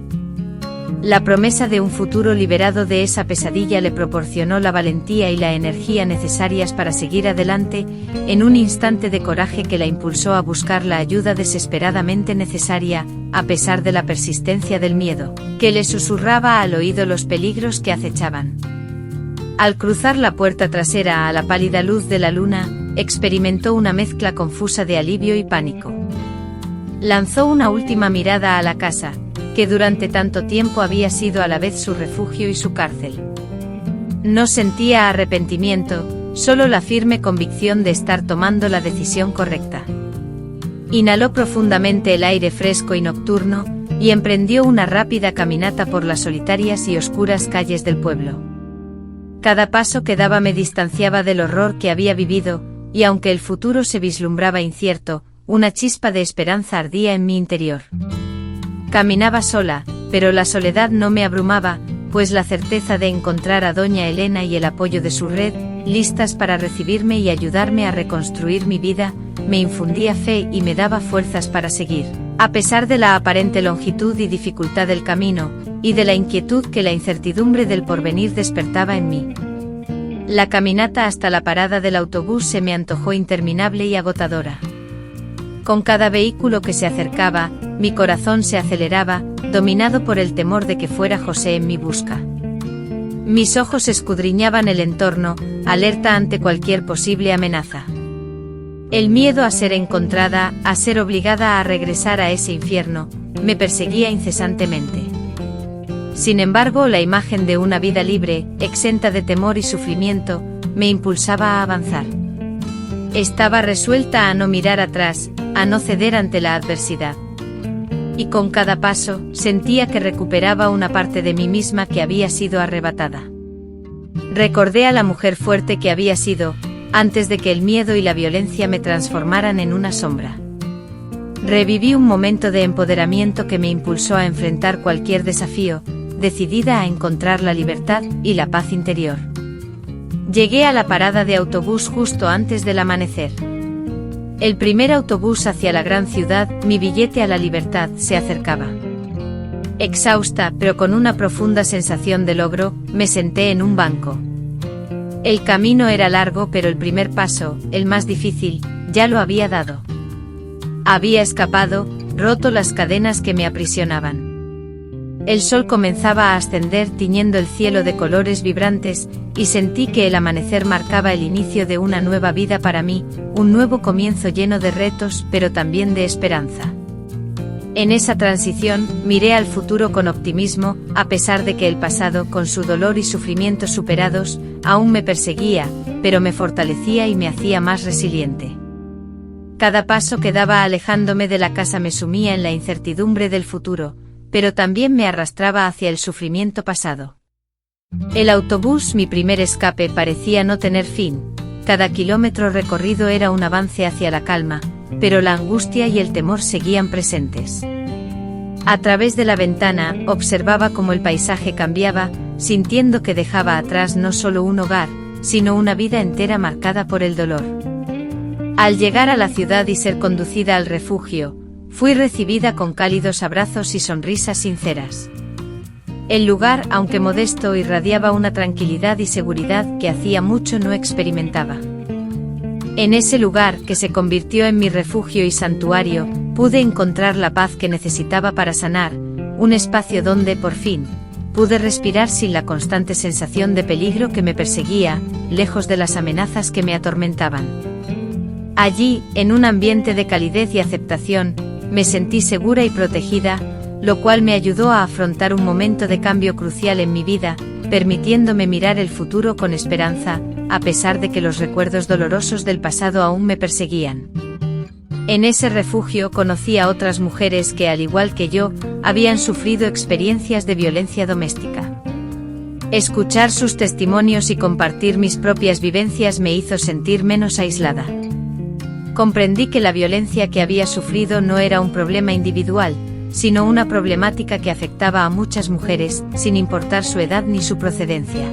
S1: La promesa de un futuro liberado de esa pesadilla le proporcionó la valentía y la energía necesarias para seguir adelante, en un instante de coraje que la impulsó a buscar la ayuda desesperadamente necesaria, a pesar de la persistencia del miedo, que le susurraba al oído los peligros que acechaban. Al cruzar la puerta trasera a la pálida luz de la luna, experimentó una mezcla confusa de alivio y pánico. Lanzó una última mirada a la casa, que durante tanto tiempo había sido a la vez su refugio y su cárcel. No sentía arrepentimiento, solo la firme convicción de estar tomando la decisión correcta. Inhaló profundamente el aire fresco y nocturno, y emprendió una rápida caminata por las solitarias y oscuras calles del pueblo. Cada paso que daba me distanciaba del horror que había vivido, y aunque el futuro se vislumbraba incierto, una chispa de esperanza ardía en mi interior. Caminaba sola, pero la soledad no me abrumaba, pues la certeza de encontrar a doña Elena y el apoyo de su red, listas para recibirme y ayudarme a reconstruir mi vida, me infundía fe y me daba fuerzas para seguir, a pesar de la aparente longitud y dificultad del camino, y de la inquietud que la incertidumbre del porvenir despertaba en mí. La caminata hasta la parada del autobús se me antojó interminable y agotadora. Con cada vehículo que se acercaba, mi corazón se aceleraba, dominado por el temor de que fuera José en mi busca. Mis ojos escudriñaban el entorno, alerta ante cualquier posible amenaza. El miedo a ser encontrada, a ser obligada a regresar a ese infierno, me perseguía incesantemente. Sin embargo, la imagen de una vida libre, exenta de temor y sufrimiento, me impulsaba a avanzar. Estaba resuelta a no mirar atrás, a no ceder ante la adversidad. Y con cada paso, sentía que recuperaba una parte de mí misma que había sido arrebatada. Recordé a la mujer fuerte que había sido, antes de que el miedo y la violencia me transformaran en una sombra. Reviví un momento de empoderamiento que me impulsó a enfrentar cualquier desafío, decidida a encontrar la libertad y la paz interior. Llegué a la parada de autobús justo antes del amanecer. El primer autobús hacia la gran ciudad, mi billete a la libertad, se acercaba. Exhausta, pero con una profunda sensación de logro, me senté en un banco. El camino era largo, pero el primer paso, el más difícil, ya lo había dado. Había escapado, roto las cadenas que me aprisionaban. El sol comenzaba a ascender tiñendo el cielo de colores vibrantes, y sentí que el amanecer marcaba el inicio de una nueva vida para mí, un nuevo comienzo lleno de retos, pero también de esperanza. En esa transición, miré al futuro con optimismo, a pesar de que el pasado, con su dolor y sufrimiento superados, aún me perseguía, pero me fortalecía y me hacía más resiliente. Cada paso que daba alejándome de la casa me sumía en la incertidumbre del futuro, pero también me arrastraba hacia el sufrimiento pasado. El autobús, mi primer escape, parecía no tener fin. Cada kilómetro recorrido era un avance hacia la calma, pero la angustia y el temor seguían presentes. A través de la ventana, observaba cómo el paisaje cambiaba, sintiendo que dejaba atrás no solo un hogar, sino una vida entera marcada por el dolor. Al llegar a la ciudad y ser conducida al refugio, fui recibida con cálidos abrazos y sonrisas sinceras. El lugar, aunque modesto, irradiaba una tranquilidad y seguridad que hacía mucho no experimentaba. En ese lugar, que se convirtió en mi refugio y santuario, pude encontrar la paz que necesitaba para sanar, un espacio donde, por fin, pude respirar sin la constante sensación de peligro que me perseguía, lejos de las amenazas que me atormentaban. Allí, en un ambiente de calidez y aceptación, me sentí segura y protegida, lo cual me ayudó a afrontar un momento de cambio crucial en mi vida, permitiéndome mirar el futuro con esperanza, a pesar de que los recuerdos dolorosos del pasado aún me perseguían. En ese refugio conocí a otras mujeres que, al igual que yo, habían sufrido experiencias de violencia doméstica. Escuchar sus testimonios y compartir mis propias vivencias me hizo sentir menos aislada. Comprendí que la violencia que había sufrido no era un problema individual, sino una problemática que afectaba a muchas mujeres, sin importar su edad ni su procedencia.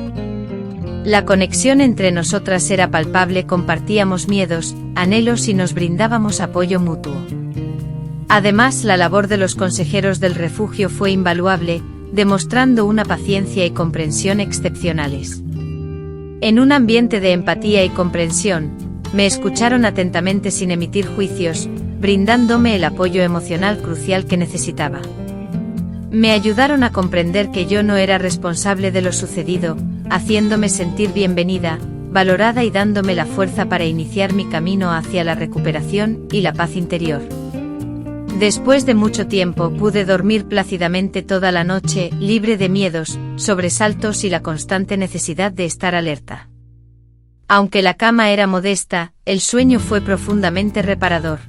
S1: La conexión entre nosotras era palpable, compartíamos miedos, anhelos y nos brindábamos apoyo mutuo. Además, la labor de los consejeros del refugio fue invaluable, demostrando una paciencia y comprensión excepcionales. En un ambiente de empatía y comprensión, me escucharon atentamente sin emitir juicios, brindándome el apoyo emocional crucial que necesitaba. Me ayudaron a comprender que yo no era responsable de lo sucedido, haciéndome sentir bienvenida, valorada y dándome la fuerza para iniciar mi camino hacia la recuperación y la paz interior. Después de mucho tiempo pude dormir plácidamente toda la noche, libre de miedos, sobresaltos y la constante necesidad de estar alerta. Aunque la cama era modesta, el sueño fue profundamente reparador.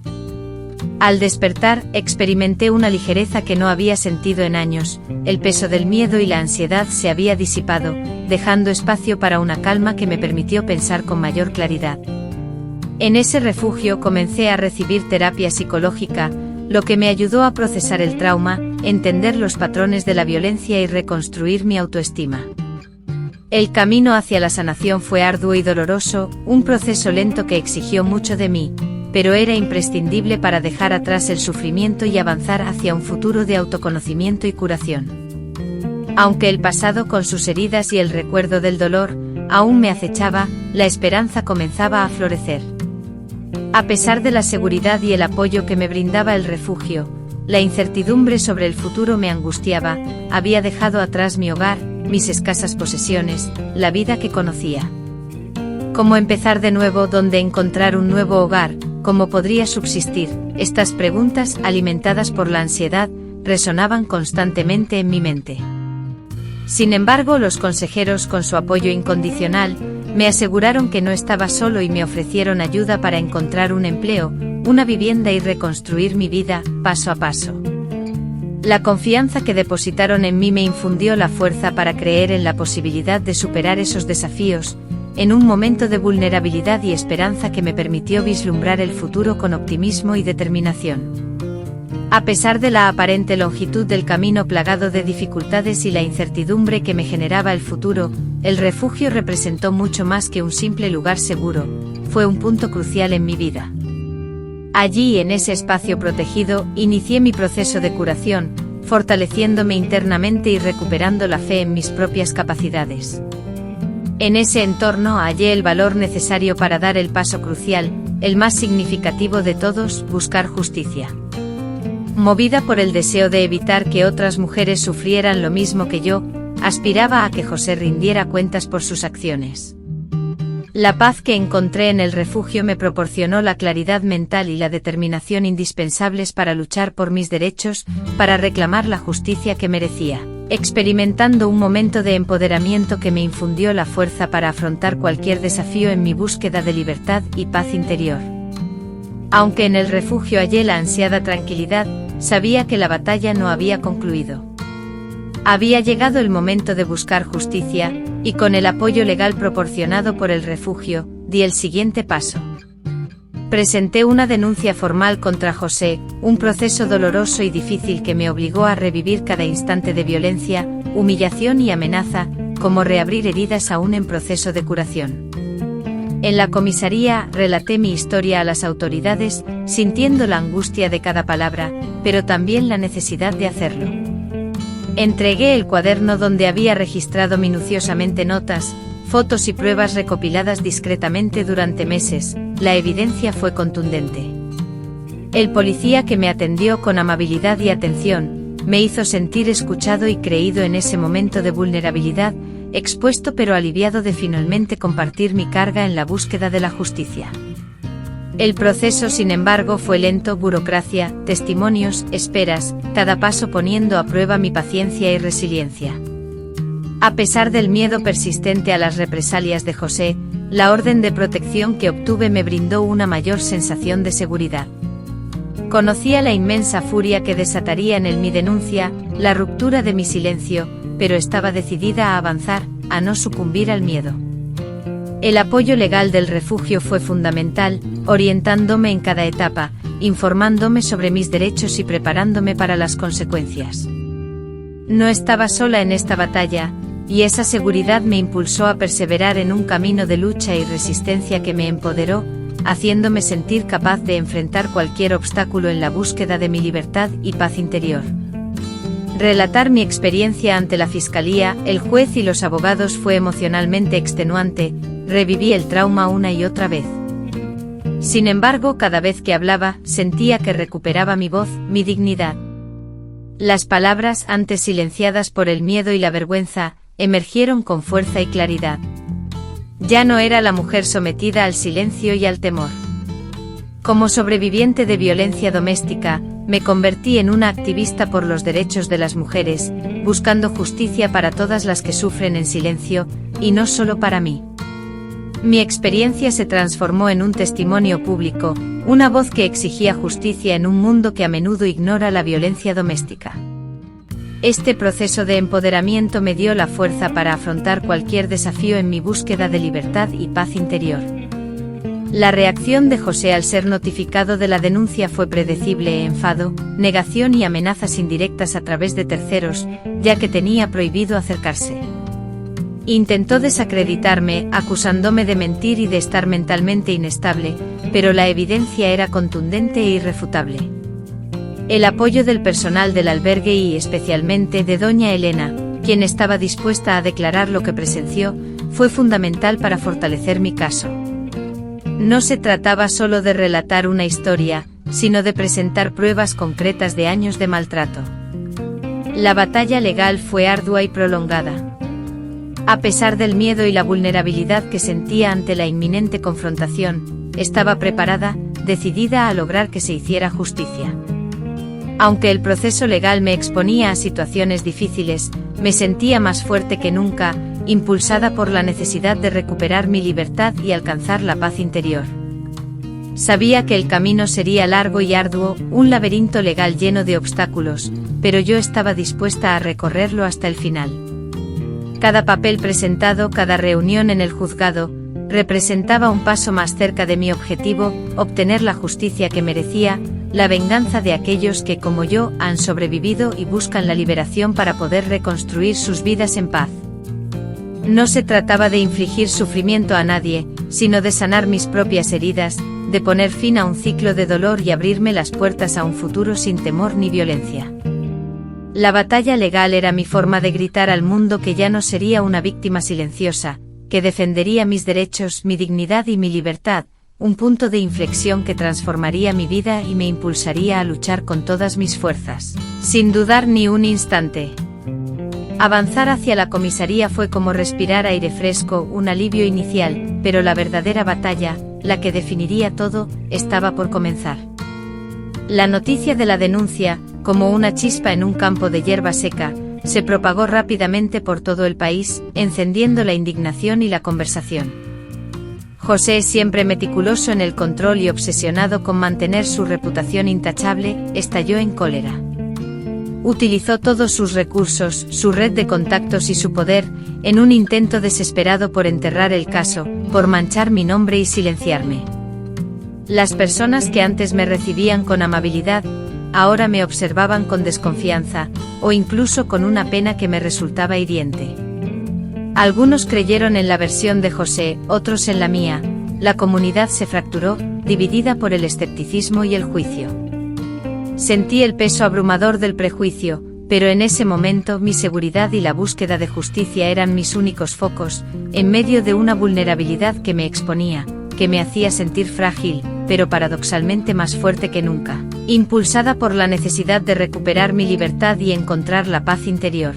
S1: Al despertar, experimenté una ligereza que no había sentido en años, el peso del miedo y la ansiedad se había disipado, dejando espacio para una calma que me permitió pensar con mayor claridad. En ese refugio comencé a recibir terapia psicológica, lo que me ayudó a procesar el trauma, entender los patrones de la violencia y reconstruir mi autoestima. El camino hacia la sanación fue arduo y doloroso, un proceso lento que exigió mucho de mí, pero era imprescindible para dejar atrás el sufrimiento y avanzar hacia un futuro de autoconocimiento y curación. Aunque el pasado con sus heridas y el recuerdo del dolor aún me acechaba, la esperanza comenzaba a florecer. A pesar de la seguridad y el apoyo que me brindaba el refugio, la incertidumbre sobre el futuro me angustiaba. Había dejado atrás mi hogar, mis escasas posesiones, la vida que conocía. ¿Cómo empezar de nuevo? ¿Dónde encontrar un nuevo hogar? ¿Cómo podría subsistir? Estas preguntas, alimentadas por la ansiedad, resonaban constantemente en mi mente. Sin embargo, los consejeros, con su apoyo incondicional, me aseguraron que no estaba solo y me ofrecieron ayuda para encontrar un empleo, una vivienda y reconstruir mi vida, paso a paso. La confianza que depositaron en mí me infundió la fuerza para creer en la posibilidad de superar esos desafíos, en un momento de vulnerabilidad y esperanza que me permitió vislumbrar el futuro con optimismo y determinación. A pesar de la aparente longitud del camino plagado de dificultades y la incertidumbre que me generaba el futuro, el refugio representó mucho más que un simple lugar seguro, fue un punto crucial en mi vida. Allí, en ese espacio protegido, inicié mi proceso de curación, fortaleciéndome internamente y recuperando la fe en mis propias capacidades. En ese entorno hallé el valor necesario para dar el paso crucial, el más significativo de todos: buscar justicia. Movida por el deseo de evitar que otras mujeres sufrieran lo mismo que yo, aspiraba a que José rindiera cuentas por sus acciones. La paz que encontré en el refugio me proporcionó la claridad mental y la determinación indispensables para luchar por mis derechos, para reclamar la justicia que merecía, experimentando un momento de empoderamiento que me infundió la fuerza para afrontar cualquier desafío en mi búsqueda de libertad y paz interior. Aunque en el refugio hallé la ansiada tranquilidad, sabía que la batalla no había concluido. Había llegado el momento de buscar justicia, y con el apoyo legal proporcionado por el refugio, di el siguiente paso. Presenté una denuncia formal contra José, un proceso doloroso y difícil que me obligó a revivir cada instante de violencia, humillación y amenaza, como reabrir heridas aún en proceso de curación. En la comisaría, relaté mi historia a las autoridades, sintiendo la angustia de cada palabra, pero también la necesidad de hacerlo. Entregué el cuaderno donde había registrado minuciosamente notas, fotos y pruebas recopiladas discretamente durante meses. La evidencia fue contundente. El policía, que me atendió con amabilidad y atención, me hizo sentir escuchado y creído en ese momento de vulnerabilidad, expuesto pero aliviado de finalmente compartir mi carga en la búsqueda de la justicia. El proceso, sin embargo, fue lento: burocracia, testimonios, esperas, cada paso poniendo a prueba mi paciencia y resiliencia. A pesar del miedo persistente a las represalias de José, la orden de protección que obtuve me brindó una mayor sensación de seguridad. Conocía la inmensa furia que desataría en él mi denuncia, la ruptura de mi silencio, pero estaba decidida a avanzar, a no sucumbir al miedo. El apoyo legal del refugio fue fundamental, orientándome en cada etapa, informándome sobre mis derechos y preparándome para las consecuencias. No estaba sola en esta batalla, y esa seguridad me impulsó a perseverar en un camino de lucha y resistencia que me empoderó, haciéndome sentir capaz de enfrentar cualquier obstáculo en la búsqueda de mi libertad y paz interior. Relatar mi experiencia ante la fiscalía, el juez y los abogados fue emocionalmente extenuante. Reviví el trauma una y otra vez. Sin embargo, cada vez que hablaba, sentía que recuperaba mi voz, mi dignidad. Las palabras, antes silenciadas por el miedo y la vergüenza, emergieron con fuerza y claridad. Ya no era la mujer sometida al silencio y al temor. Como sobreviviente de violencia doméstica, me convertí en una activista por los derechos de las mujeres, buscando justicia para todas las que sufren en silencio, y no solo para mí. Mi experiencia se transformó en un testimonio público, una voz que exigía justicia en un mundo que a menudo ignora la violencia doméstica. Este proceso de empoderamiento me dio la fuerza para afrontar cualquier desafío en mi búsqueda de libertad y paz interior. La reacción de José al ser notificado de la denuncia fue predecible: enfado, negación y amenazas indirectas a través de terceros, ya que tenía prohibido acercarse. Intentó desacreditarme, acusándome de mentir y de estar mentalmente inestable, pero la evidencia era contundente e irrefutable. El apoyo del personal del albergue y especialmente de doña Elena, quien estaba dispuesta a declarar lo que presenció, fue fundamental para fortalecer mi caso. No se trataba solo de relatar una historia, sino de presentar pruebas concretas de años de maltrato. La batalla legal fue ardua y prolongada. A pesar del miedo y la vulnerabilidad que sentía ante la inminente confrontación, estaba preparada, decidida a lograr que se hiciera justicia. Aunque el proceso legal me exponía a situaciones difíciles, me sentía más fuerte que nunca, impulsada por la necesidad de recuperar mi libertad y alcanzar la paz interior. Sabía que el camino sería largo y arduo, un laberinto legal lleno de obstáculos, pero yo estaba dispuesta a recorrerlo hasta el final. Cada papel presentado, cada reunión en el juzgado, representaba un paso más cerca de mi objetivo: obtener la justicia que merecía, la venganza de aquellos que, como yo, han sobrevivido y buscan la liberación para poder reconstruir sus vidas en paz. No se trataba de infligir sufrimiento a nadie, sino de sanar mis propias heridas, de poner fin a un ciclo de dolor y abrirme las puertas a un futuro sin temor ni violencia. La batalla legal era mi forma de gritar al mundo que ya no sería una víctima silenciosa, que defendería mis derechos, mi dignidad y mi libertad, un punto de inflexión que transformaría mi vida y me impulsaría a luchar con todas mis fuerzas, sin dudar ni un instante. Avanzar hacia la comisaría fue como respirar aire fresco, un alivio inicial, pero la verdadera batalla, la que definiría todo, estaba por comenzar. La noticia de la denuncia, como una chispa en un campo de hierba seca, se propagó rápidamente por todo el país, encendiendo la indignación y la conversación. José, siempre meticuloso en el control y obsesionado con mantener su reputación intachable, estalló en cólera. Utilizó todos sus recursos, su red de contactos y su poder, en un intento desesperado por enterrar el caso, por manchar mi nombre y silenciarme. Las personas que antes me recibían con amabilidad, ahora me observaban con desconfianza, o incluso con una pena que me resultaba hiriente. Algunos creyeron en la versión de José, otros en la mía. La comunidad se fracturó, dividida por el escepticismo y el juicio. Sentí el peso abrumador del prejuicio, pero en ese momento mi seguridad y la búsqueda de justicia eran mis únicos focos, en medio de una vulnerabilidad que me exponía, que me hacía sentir frágil, pero paradoxalmente más fuerte que nunca, impulsada por la necesidad de recuperar mi libertad y encontrar la paz interior.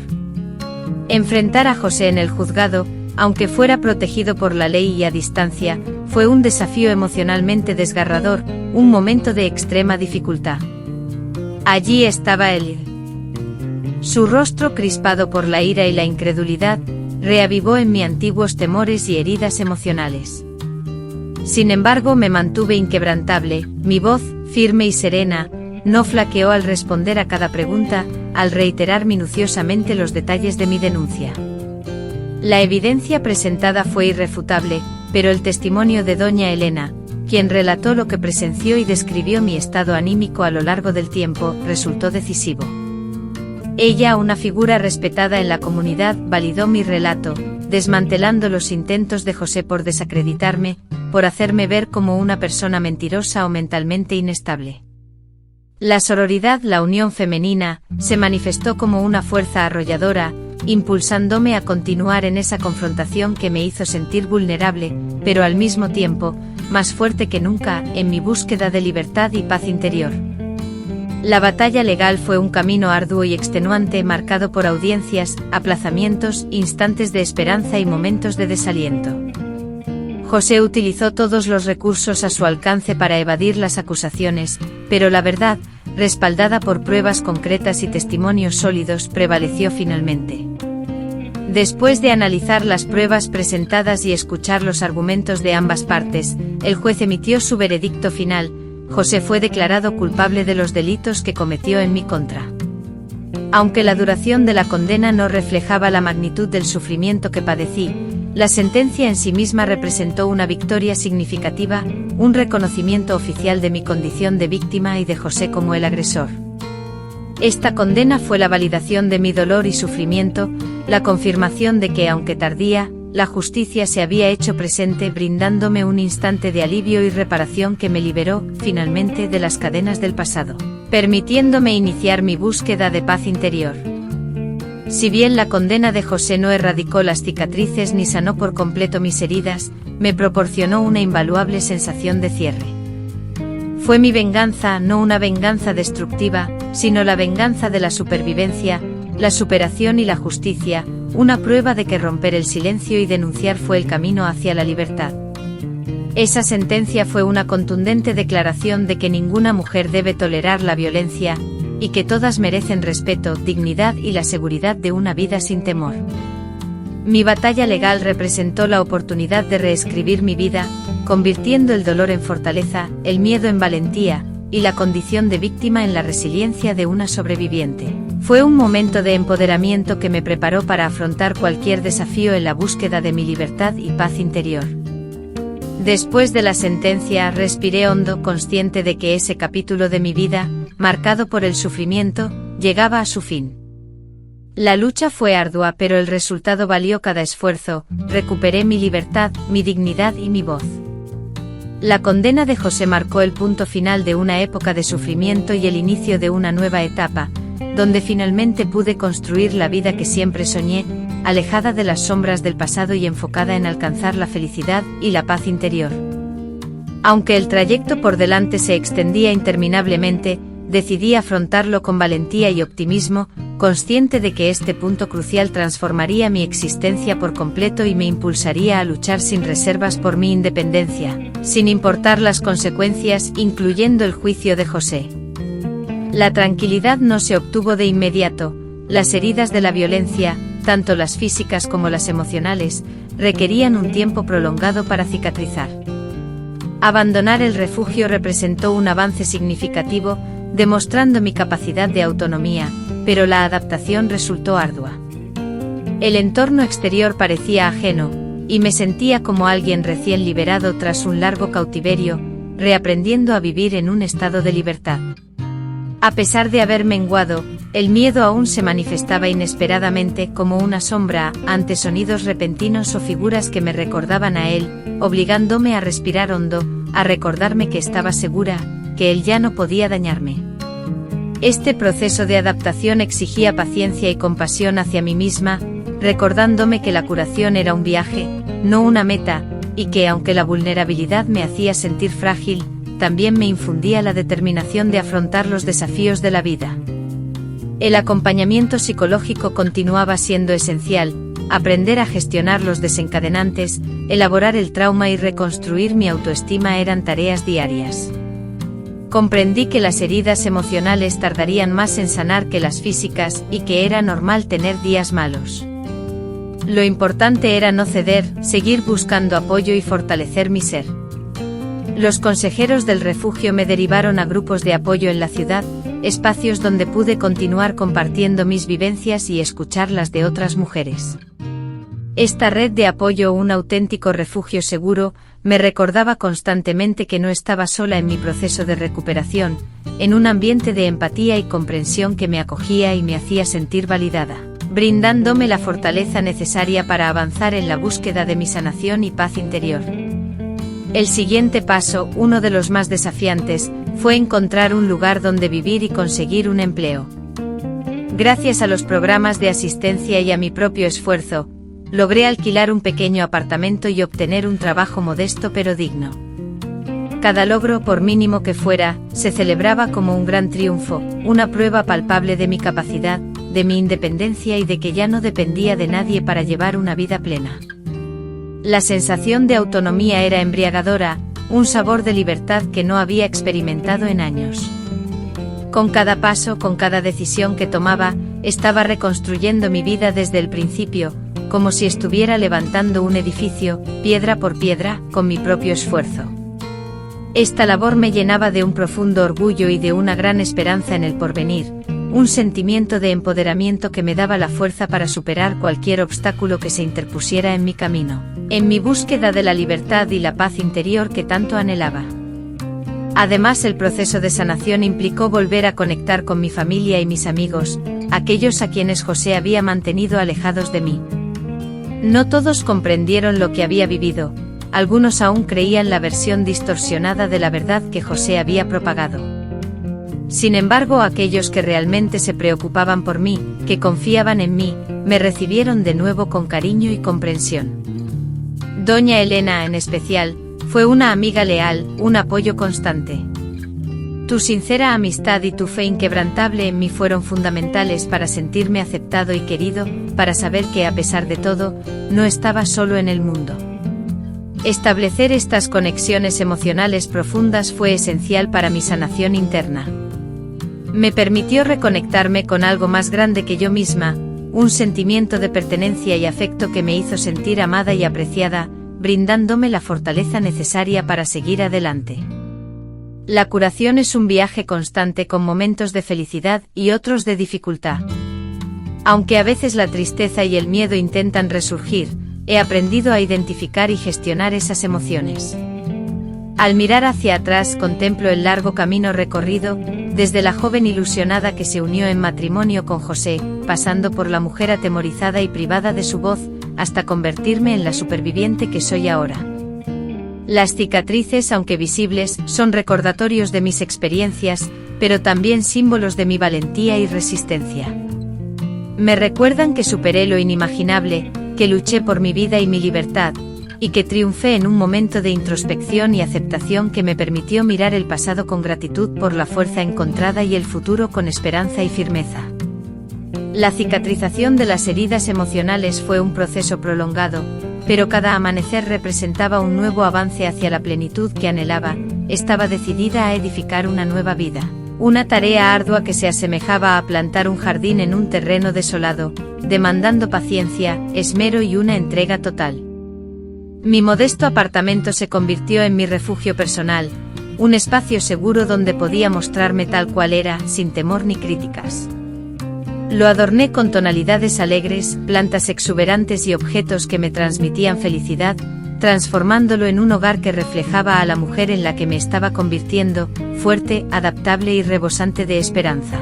S1: Enfrentar a José en el juzgado, aunque fuera protegido por la ley y a distancia, fue un desafío emocionalmente desgarrador, un momento de extrema dificultad. Allí estaba él. Su rostro, crispado por la ira y la incredulidad, reavivó en mí antiguos temores y heridas emocionales. Sin embargo, me mantuve inquebrantable, mi voz, firme y serena, no flaqueó al responder a cada pregunta, al reiterar minuciosamente los detalles de mi denuncia. La evidencia presentada fue irrefutable, pero el testimonio de doña Elena, quien relató lo que presenció y describió mi estado anímico a lo largo del tiempo, resultó decisivo. Ella, una figura respetada en la comunidad, validó mi relato, desmantelando los intentos de José por desacreditarme, por hacerme ver como una persona mentirosa o mentalmente inestable. La sororidad, la unión femenina, se manifestó como una fuerza arrolladora, impulsándome a continuar en esa confrontación que me hizo sentir vulnerable, pero al mismo tiempo, más fuerte que nunca, en mi búsqueda de libertad y paz interior. La batalla legal fue un camino arduo y extenuante, marcado por audiencias, aplazamientos, instantes de esperanza y momentos de desaliento. José utilizó todos los recursos a su alcance para evadir las acusaciones, pero la verdad, respaldada por pruebas concretas y testimonios sólidos, prevaleció finalmente. Después de analizar las pruebas presentadas y escuchar los argumentos de ambas partes, el juez emitió su veredicto final: José fue declarado culpable de los delitos que cometió en mi contra. Aunque la duración de la condena no reflejaba la magnitud del sufrimiento que padecí, La sentencia en sí misma representó una victoria significativa, un reconocimiento oficial de mi condición de víctima y de José como el agresor. Esta condena fue la validación de mi dolor y sufrimiento, la confirmación de que, aunque tardía, la justicia se había hecho presente brindándome un instante de alivio y reparación que me liberó, finalmente, de las cadenas del pasado, permitiéndome iniciar mi búsqueda de paz interior. Si bien la condena de José no erradicó las cicatrices ni sanó por completo mis heridas, me proporcionó una invaluable sensación de cierre. Fue mi venganza, no una venganza destructiva, sino la venganza de la supervivencia, la superación y la justicia, una prueba de que romper el silencio y denunciar fue el camino hacia la libertad. Esa sentencia fue una contundente declaración de que ninguna mujer debe tolerar la violencia, y que todas merecen respeto, dignidad y la seguridad de una vida sin temor. Mi batalla legal representó la oportunidad de reescribir mi vida, convirtiendo el dolor en fortaleza, el miedo en valentía, y la condición de víctima en la resiliencia de una sobreviviente. Fue un momento de empoderamiento que me preparó para afrontar cualquier desafío en la búsqueda de mi libertad y paz interior. Después de la sentencia, respiré hondo, consciente de que ese capítulo de mi vida, marcado por el sufrimiento, llegaba a su fin. La lucha fue ardua, pero el resultado valió cada esfuerzo. Recuperé mi libertad, mi dignidad y mi voz. La condena de José marcó el punto final de una época de sufrimiento y el inicio de una nueva etapa, donde finalmente pude construir la vida que siempre soñé, alejada de las sombras del pasado y enfocada en alcanzar la felicidad y la paz interior. Aunque el trayecto por delante se extendía interminablemente, decidí afrontarlo con valentía y optimismo, consciente de que este punto crucial transformaría mi existencia por completo y me impulsaría a luchar sin reservas por mi independencia, sin importar las consecuencias, incluyendo el juicio de José. La tranquilidad no se obtuvo de inmediato. Las heridas de la violencia, tanto las físicas como las emocionales, requerían un tiempo prolongado para cicatrizar. Abandonar el refugio representó un avance significativo, demostrando mi capacidad de autonomía, pero la adaptación resultó ardua. El entorno exterior parecía ajeno, y me sentía como alguien recién liberado tras un largo cautiverio, reaprendiendo a vivir en un estado de libertad. A pesar de haber menguado, el miedo aún se manifestaba inesperadamente como una sombra ante sonidos repentinos o figuras que me recordaban a él, obligándome a respirar hondo, a recordarme que estaba segura, que él ya no podía dañarme. Este proceso de adaptación exigía paciencia y compasión hacia mí misma, recordándome que la curación era un viaje, no una meta, y que aunque la vulnerabilidad me hacía sentir frágil, también me infundía la determinación de afrontar los desafíos de la vida. El acompañamiento psicológico continuaba siendo esencial, aprender a gestionar los desencadenantes, elaborar el trauma y reconstruir mi autoestima eran tareas diarias. Comprendí que las heridas emocionales tardarían más en sanar que las físicas y que era normal tener días malos. Lo importante era no ceder, seguir buscando apoyo y fortalecer mi ser. Los consejeros del refugio me derivaron a grupos de apoyo en la ciudad, espacios donde pude continuar compartiendo mis vivencias y escuchar las de otras mujeres. Esta red de apoyo, un auténtico refugio seguro, me recordaba constantemente que no estaba sola en mi proceso de recuperación, en un ambiente de empatía y comprensión que me acogía y me hacía sentir validada, brindándome la fortaleza necesaria para avanzar en la búsqueda de mi sanación y paz interior. El siguiente paso, uno de los más desafiantes, fue encontrar un lugar donde vivir y conseguir un empleo. Gracias a los programas de asistencia y a mi propio esfuerzo, logré alquilar un pequeño apartamento y obtener un trabajo modesto pero digno. Cada logro, por mínimo que fuera, se celebraba como un gran triunfo, una prueba palpable de mi capacidad, de mi independencia y de que ya no dependía de nadie para llevar una vida plena. La sensación de autonomía era embriagadora, un sabor de libertad que no había experimentado en años. Con cada paso, con cada decisión que tomaba, estaba reconstruyendo mi vida desde el principio, como si estuviera levantando un edificio, piedra por piedra, con mi propio esfuerzo. Esta labor me llenaba de un profundo orgullo y de una gran esperanza en el porvenir, un sentimiento de empoderamiento que me daba la fuerza para superar cualquier obstáculo que se interpusiera en mi camino, en mi búsqueda de la libertad y la paz interior que tanto anhelaba. Además, el proceso de sanación implicó volver a conectar con mi familia y mis amigos, aquellos a quienes José había mantenido alejados de mí. No todos comprendieron lo que había vivido, algunos aún creían la versión distorsionada de la verdad que José había propagado. Sin embargo, aquellos que realmente se preocupaban por mí, que confiaban en mí, me recibieron de nuevo con cariño y comprensión. Doña Elena, en especial, fue una amiga leal, un apoyo constante. Tu sincera amistad y tu fe inquebrantable en mí fueron fundamentales para sentirme aceptado y querido, para saber que a pesar de todo, no estaba solo en el mundo. Establecer estas conexiones emocionales profundas fue esencial para mi sanación interna. Me permitió reconectarme con algo más grande que yo misma, un sentimiento de pertenencia y afecto que me hizo sentir amada y apreciada, brindándome la fortaleza necesaria para seguir adelante. La curación es un viaje constante con momentos de felicidad y otros de dificultad. Aunque a veces la tristeza y el miedo intentan resurgir, he aprendido a identificar y gestionar esas emociones. Al mirar hacia atrás contemplo el largo camino recorrido, desde la joven ilusionada que se unió en matrimonio con José, pasando por la mujer atemorizada y privada de su voz, hasta convertirme en la superviviente que soy ahora. Las cicatrices, aunque visibles, son recordatorios de mis experiencias, pero también símbolos de mi valentía y resistencia. Me recuerdan que superé lo inimaginable, que luché por mi vida y mi libertad, y que triunfé en un momento de introspección y aceptación que me permitió mirar el pasado con gratitud por la fuerza encontrada y el futuro con esperanza y firmeza. La cicatrización de las heridas emocionales fue un proceso prolongado, pero cada amanecer representaba un nuevo avance hacia la plenitud que anhelaba. Estaba decidida a edificar una nueva vida, una tarea ardua que se asemejaba a plantar un jardín en un terreno desolado, demandando paciencia, esmero y una entrega total. Mi modesto apartamento se convirtió en mi refugio personal, un espacio seguro donde podía mostrarme tal cual era, sin temor ni críticas. Lo adorné con tonalidades alegres, plantas exuberantes y objetos que me transmitían felicidad, transformándolo en un hogar que reflejaba a la mujer en la que me estaba convirtiendo, fuerte, adaptable y rebosante de esperanza.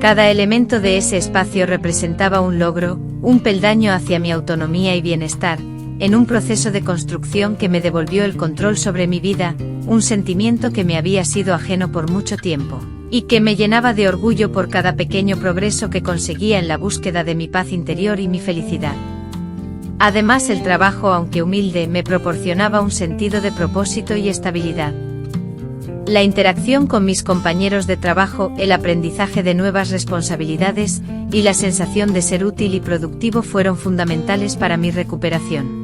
S1: Cada elemento de ese espacio representaba un logro, un peldaño hacia mi autonomía y bienestar, en un proceso de construcción que me devolvió el control sobre mi vida, un sentimiento que me había sido ajeno por mucho tiempo, y que me llenaba de orgullo por cada pequeño progreso que conseguía en la búsqueda de mi paz interior y mi felicidad. Además, el trabajo, aunque humilde, me proporcionaba un sentido de propósito y estabilidad. La interacción con mis compañeros de trabajo, el aprendizaje de nuevas responsabilidades, y la sensación de ser útil y productivo fueron fundamentales para mi recuperación.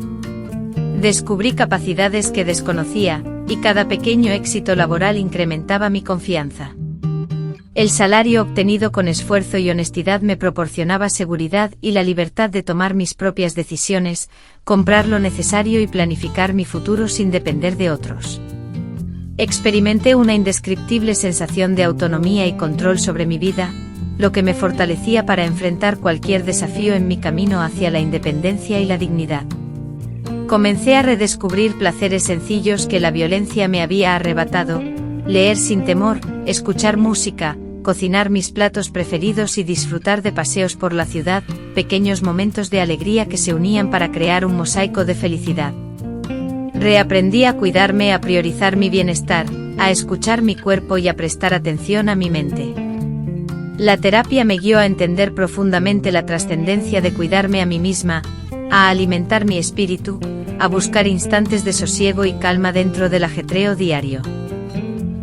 S1: Descubrí capacidades que desconocía, y cada pequeño éxito laboral incrementaba mi confianza. El salario obtenido con esfuerzo y honestidad me proporcionaba seguridad y la libertad de tomar mis propias decisiones, comprar lo necesario y planificar mi futuro sin depender de otros. Experimenté una indescriptible sensación de autonomía y control sobre mi vida, lo que me fortalecía para enfrentar cualquier desafío en mi camino hacia la independencia y la dignidad. Comencé a redescubrir placeres sencillos que la violencia me había arrebatado: leer sin temor, escuchar música, cocinar mis platos preferidos y disfrutar de paseos por la ciudad, pequeños momentos de alegría que se unían para crear un mosaico de felicidad. Reaprendí a cuidarme, a priorizar mi bienestar, a escuchar mi cuerpo y a prestar atención a mi mente. La terapia me guió a entender profundamente la trascendencia de cuidarme a mí misma, a alimentar mi espíritu, a buscar instantes de sosiego y calma dentro del ajetreo diario.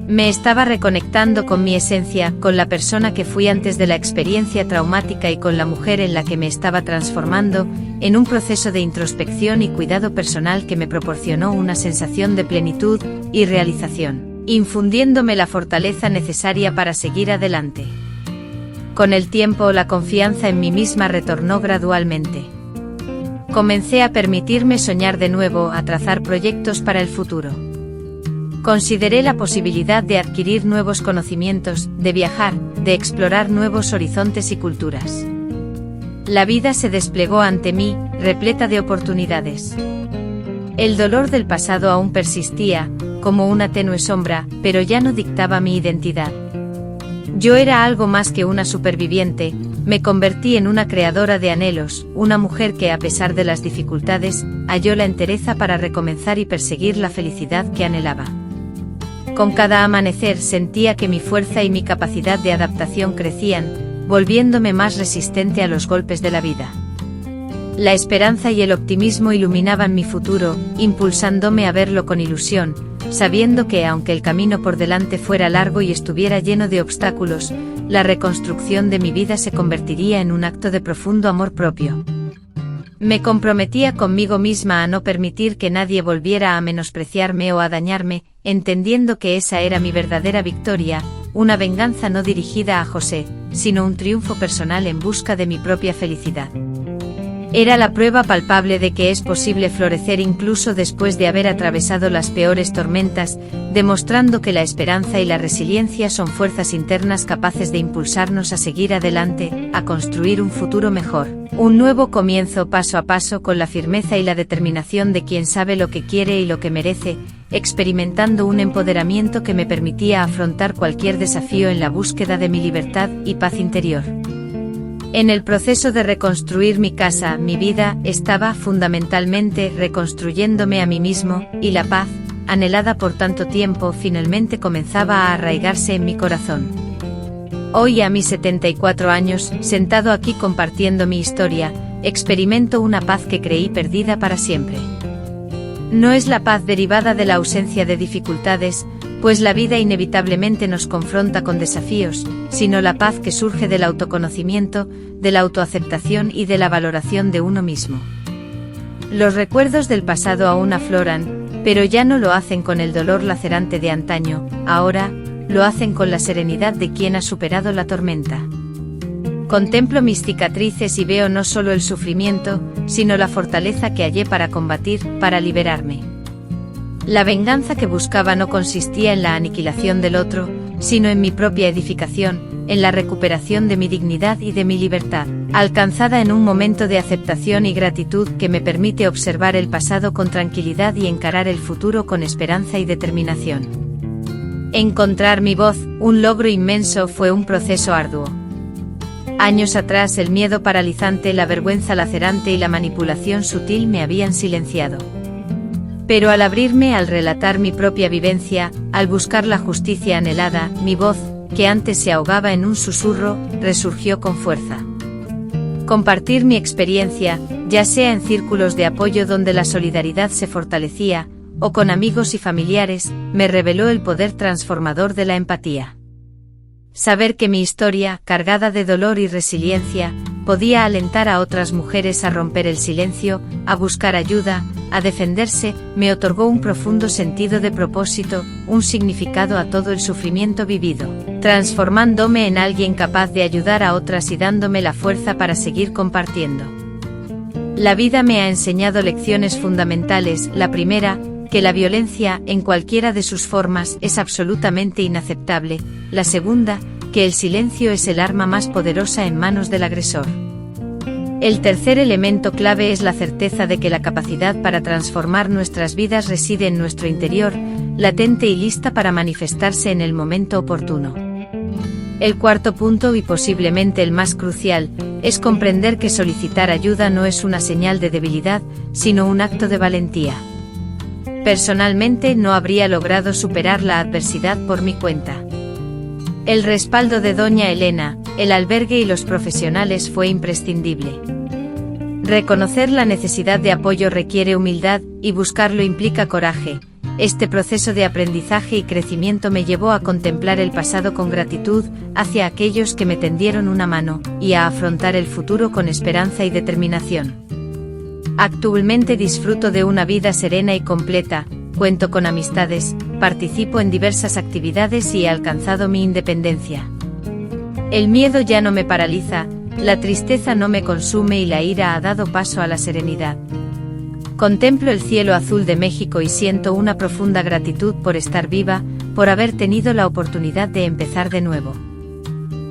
S1: Me estaba reconectando con mi esencia, con la persona que fui antes de la experiencia traumática y con la mujer en la que me estaba transformando, en un proceso de introspección y cuidado personal que me proporcionó una sensación de plenitud y realización, infundiéndome la fortaleza necesaria para seguir adelante. Con el tiempo, la confianza en mí misma retornó gradualmente. Comencé a permitirme soñar de nuevo, a trazar proyectos para el futuro. Consideré la posibilidad de adquirir nuevos conocimientos, de viajar, de explorar nuevos horizontes y culturas. La vida se desplegó ante mí, repleta de oportunidades. El dolor del pasado aún persistía, como una tenue sombra, pero ya no dictaba mi identidad. Yo era algo más que una superviviente, me convertí en una creadora de anhelos, una mujer que a pesar de las dificultades, halló la entereza para recomenzar y perseguir la felicidad que anhelaba. Con cada amanecer sentía que mi fuerza y mi capacidad de adaptación crecían, volviéndome más resistente a los golpes de la vida. La esperanza y el optimismo iluminaban mi futuro, impulsándome a verlo con ilusión, sabiendo que aunque el camino por delante fuera largo y estuviera lleno de obstáculos, la reconstrucción de mi vida se convertiría en un acto de profundo amor propio. Me comprometía conmigo misma a no permitir que nadie volviera a menospreciarme o a dañarme, entendiendo que esa era mi verdadera victoria, una venganza no dirigida a José, sino un triunfo personal en busca de mi propia felicidad. Era la prueba palpable de que es posible florecer incluso después de haber atravesado las peores tormentas, demostrando que la esperanza y la resiliencia son fuerzas internas capaces de impulsarnos a seguir adelante, a construir un futuro mejor, un nuevo comienzo paso a paso con la firmeza y la determinación de quien sabe lo que quiere y lo que merece, experimentando un empoderamiento que me permitía afrontar cualquier desafío en la búsqueda de mi libertad y paz interior. En el proceso de reconstruir mi casa, mi vida, estaba fundamentalmente reconstruyéndome a mí mismo, y la paz, anhelada por tanto tiempo, finalmente comenzaba a arraigarse en mi corazón. Hoy, a mis 74 años, sentado aquí compartiendo mi historia, experimento una paz que creí perdida para siempre. No es la paz derivada de la ausencia de dificultades, pues la vida inevitablemente nos confronta con desafíos, sino la paz que surge del autoconocimiento, de la autoaceptación y de la valoración de uno mismo. Los recuerdos del pasado aún afloran, pero ya no lo hacen con el dolor lacerante de antaño, ahora, lo hacen con la serenidad de quien ha superado la tormenta. Contemplo mis cicatrices y veo no solo el sufrimiento, sino la fortaleza que hallé para combatir, para liberarme. La venganza que buscaba no consistía en la aniquilación del otro, sino en mi propia edificación, en la recuperación de mi dignidad y de mi libertad, alcanzada en un momento de aceptación y gratitud que me permite observar el pasado con tranquilidad y encarar el futuro con esperanza y determinación. Encontrar mi voz, un logro inmenso, fue un proceso arduo. Años atrás el miedo paralizante, la vergüenza lacerante y la manipulación sutil me habían silenciado. Pero al abrirme, al relatar mi propia vivencia, al buscar la justicia anhelada, mi voz, que antes se ahogaba en un susurro, resurgió con fuerza. Compartir mi experiencia, ya sea en círculos de apoyo donde la solidaridad se fortalecía, o con amigos y familiares, me reveló el poder transformador de la empatía. Saber que mi historia, cargada de dolor y resiliencia, podía alentar a otras mujeres a romper el silencio, a buscar ayuda, a defenderse, me otorgó un profundo sentido de propósito, un significado a todo el sufrimiento vivido, transformándome en alguien capaz de ayudar a otras y dándome la fuerza para seguir compartiendo. La vida me ha enseñado lecciones fundamentales. La primera, que la violencia, en cualquiera de sus formas, es absolutamente inaceptable. La segunda, que el silencio es el arma más poderosa en manos del agresor. El tercer elemento clave es la certeza de que la capacidad para transformar nuestras vidas reside en nuestro interior, latente y lista para manifestarse en el momento oportuno. El cuarto punto, y posiblemente el más crucial, es comprender que solicitar ayuda no es una señal de debilidad, sino un acto de valentía. Personalmente no habría logrado superar la adversidad por mi cuenta. El respaldo de doña Elena, el albergue y los profesionales fue imprescindible. Reconocer la necesidad de apoyo requiere humildad, y buscarlo implica coraje. Este proceso de aprendizaje y crecimiento me llevó a contemplar el pasado con gratitud hacia aquellos que me tendieron una mano, y a afrontar el futuro con esperanza y determinación. Actualmente disfruto de una vida serena y completa, cuento con amistades, participo en diversas actividades y he alcanzado mi independencia. El miedo ya no me paraliza, la tristeza no me consume y la ira ha dado paso a la serenidad. Contemplo el cielo azul de México y siento una profunda gratitud por estar viva, por haber tenido la oportunidad de empezar de nuevo.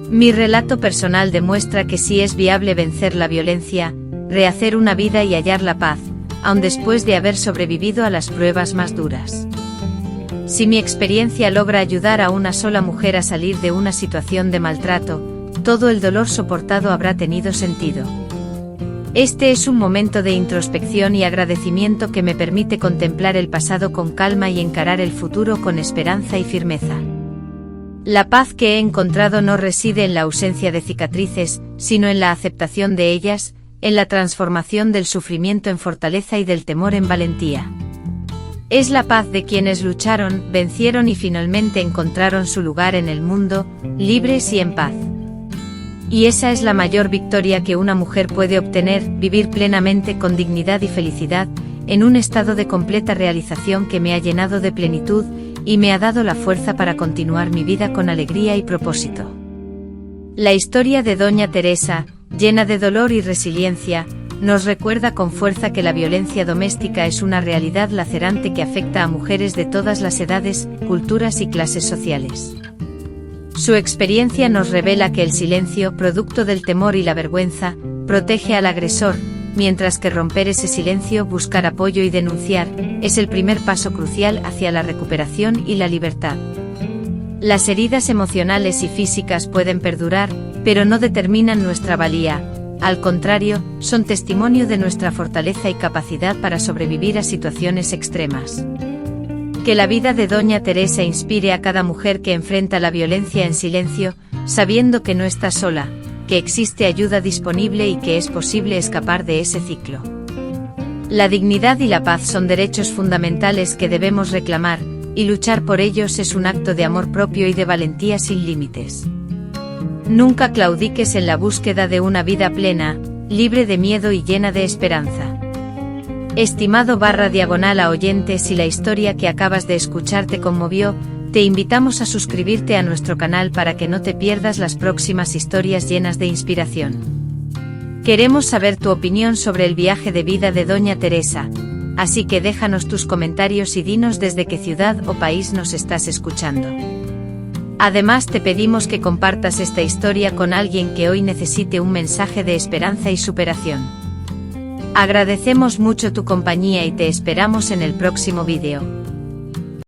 S1: Mi relato personal demuestra que sí es viable vencer la violencia, rehacer una vida y hallar la paz, aun después de haber sobrevivido a las pruebas más duras. Si mi experiencia logra ayudar a una sola mujer a salir de una situación de maltrato, todo el dolor soportado habrá tenido sentido. Este es un momento de introspección y agradecimiento que me permite contemplar el pasado con calma y encarar el futuro con esperanza y firmeza. La paz que he encontrado no reside en la ausencia de cicatrices, sino en la aceptación de ellas, en la transformación del sufrimiento en fortaleza y del temor en valentía. Es la paz de quienes lucharon, vencieron y finalmente encontraron su lugar en el mundo, libres y en paz. Y esa es la mayor victoria que una mujer puede obtener, vivir plenamente con dignidad y felicidad, en un estado de completa realización que me ha llenado de plenitud, y me ha dado la fuerza para continuar mi vida con alegría y propósito. La historia de Doña Teresa, llena de dolor y resiliencia, nos recuerda con fuerza que la violencia doméstica es una realidad lacerante que afecta a mujeres de todas las edades, culturas y clases sociales. Su experiencia nos revela que el silencio, producto del temor y la vergüenza, protege al agresor, mientras que romper ese silencio, buscar apoyo y denunciar, es el primer paso crucial hacia la recuperación y la libertad. Las heridas emocionales y físicas pueden perdurar, pero no determinan nuestra valía. Al contrario, son testimonio de nuestra fortaleza y capacidad para sobrevivir a situaciones extremas. Que la vida de Doña Teresa inspire a cada mujer que enfrenta la violencia en silencio, sabiendo que no está sola, que existe ayuda disponible y que es posible escapar de ese ciclo. La dignidad y la paz son derechos fundamentales que debemos reclamar, y luchar por ellos es un acto de amor propio y de valentía sin límites. Nunca claudiques en la búsqueda de una vida plena, libre de miedo y llena de esperanza. Estimado // oyente, si la historia que acabas de escuchar te conmovió, te invitamos a suscribirte a nuestro canal para que no te pierdas las próximas historias llenas de inspiración. Queremos saber tu opinión sobre el viaje de vida de Doña Teresa, así que déjanos tus comentarios y dinos desde qué ciudad o país nos estás escuchando. Además, te pedimos que compartas esta historia con alguien que hoy necesite un mensaje de esperanza y superación. Agradecemos mucho tu compañía y te esperamos en el próximo vídeo.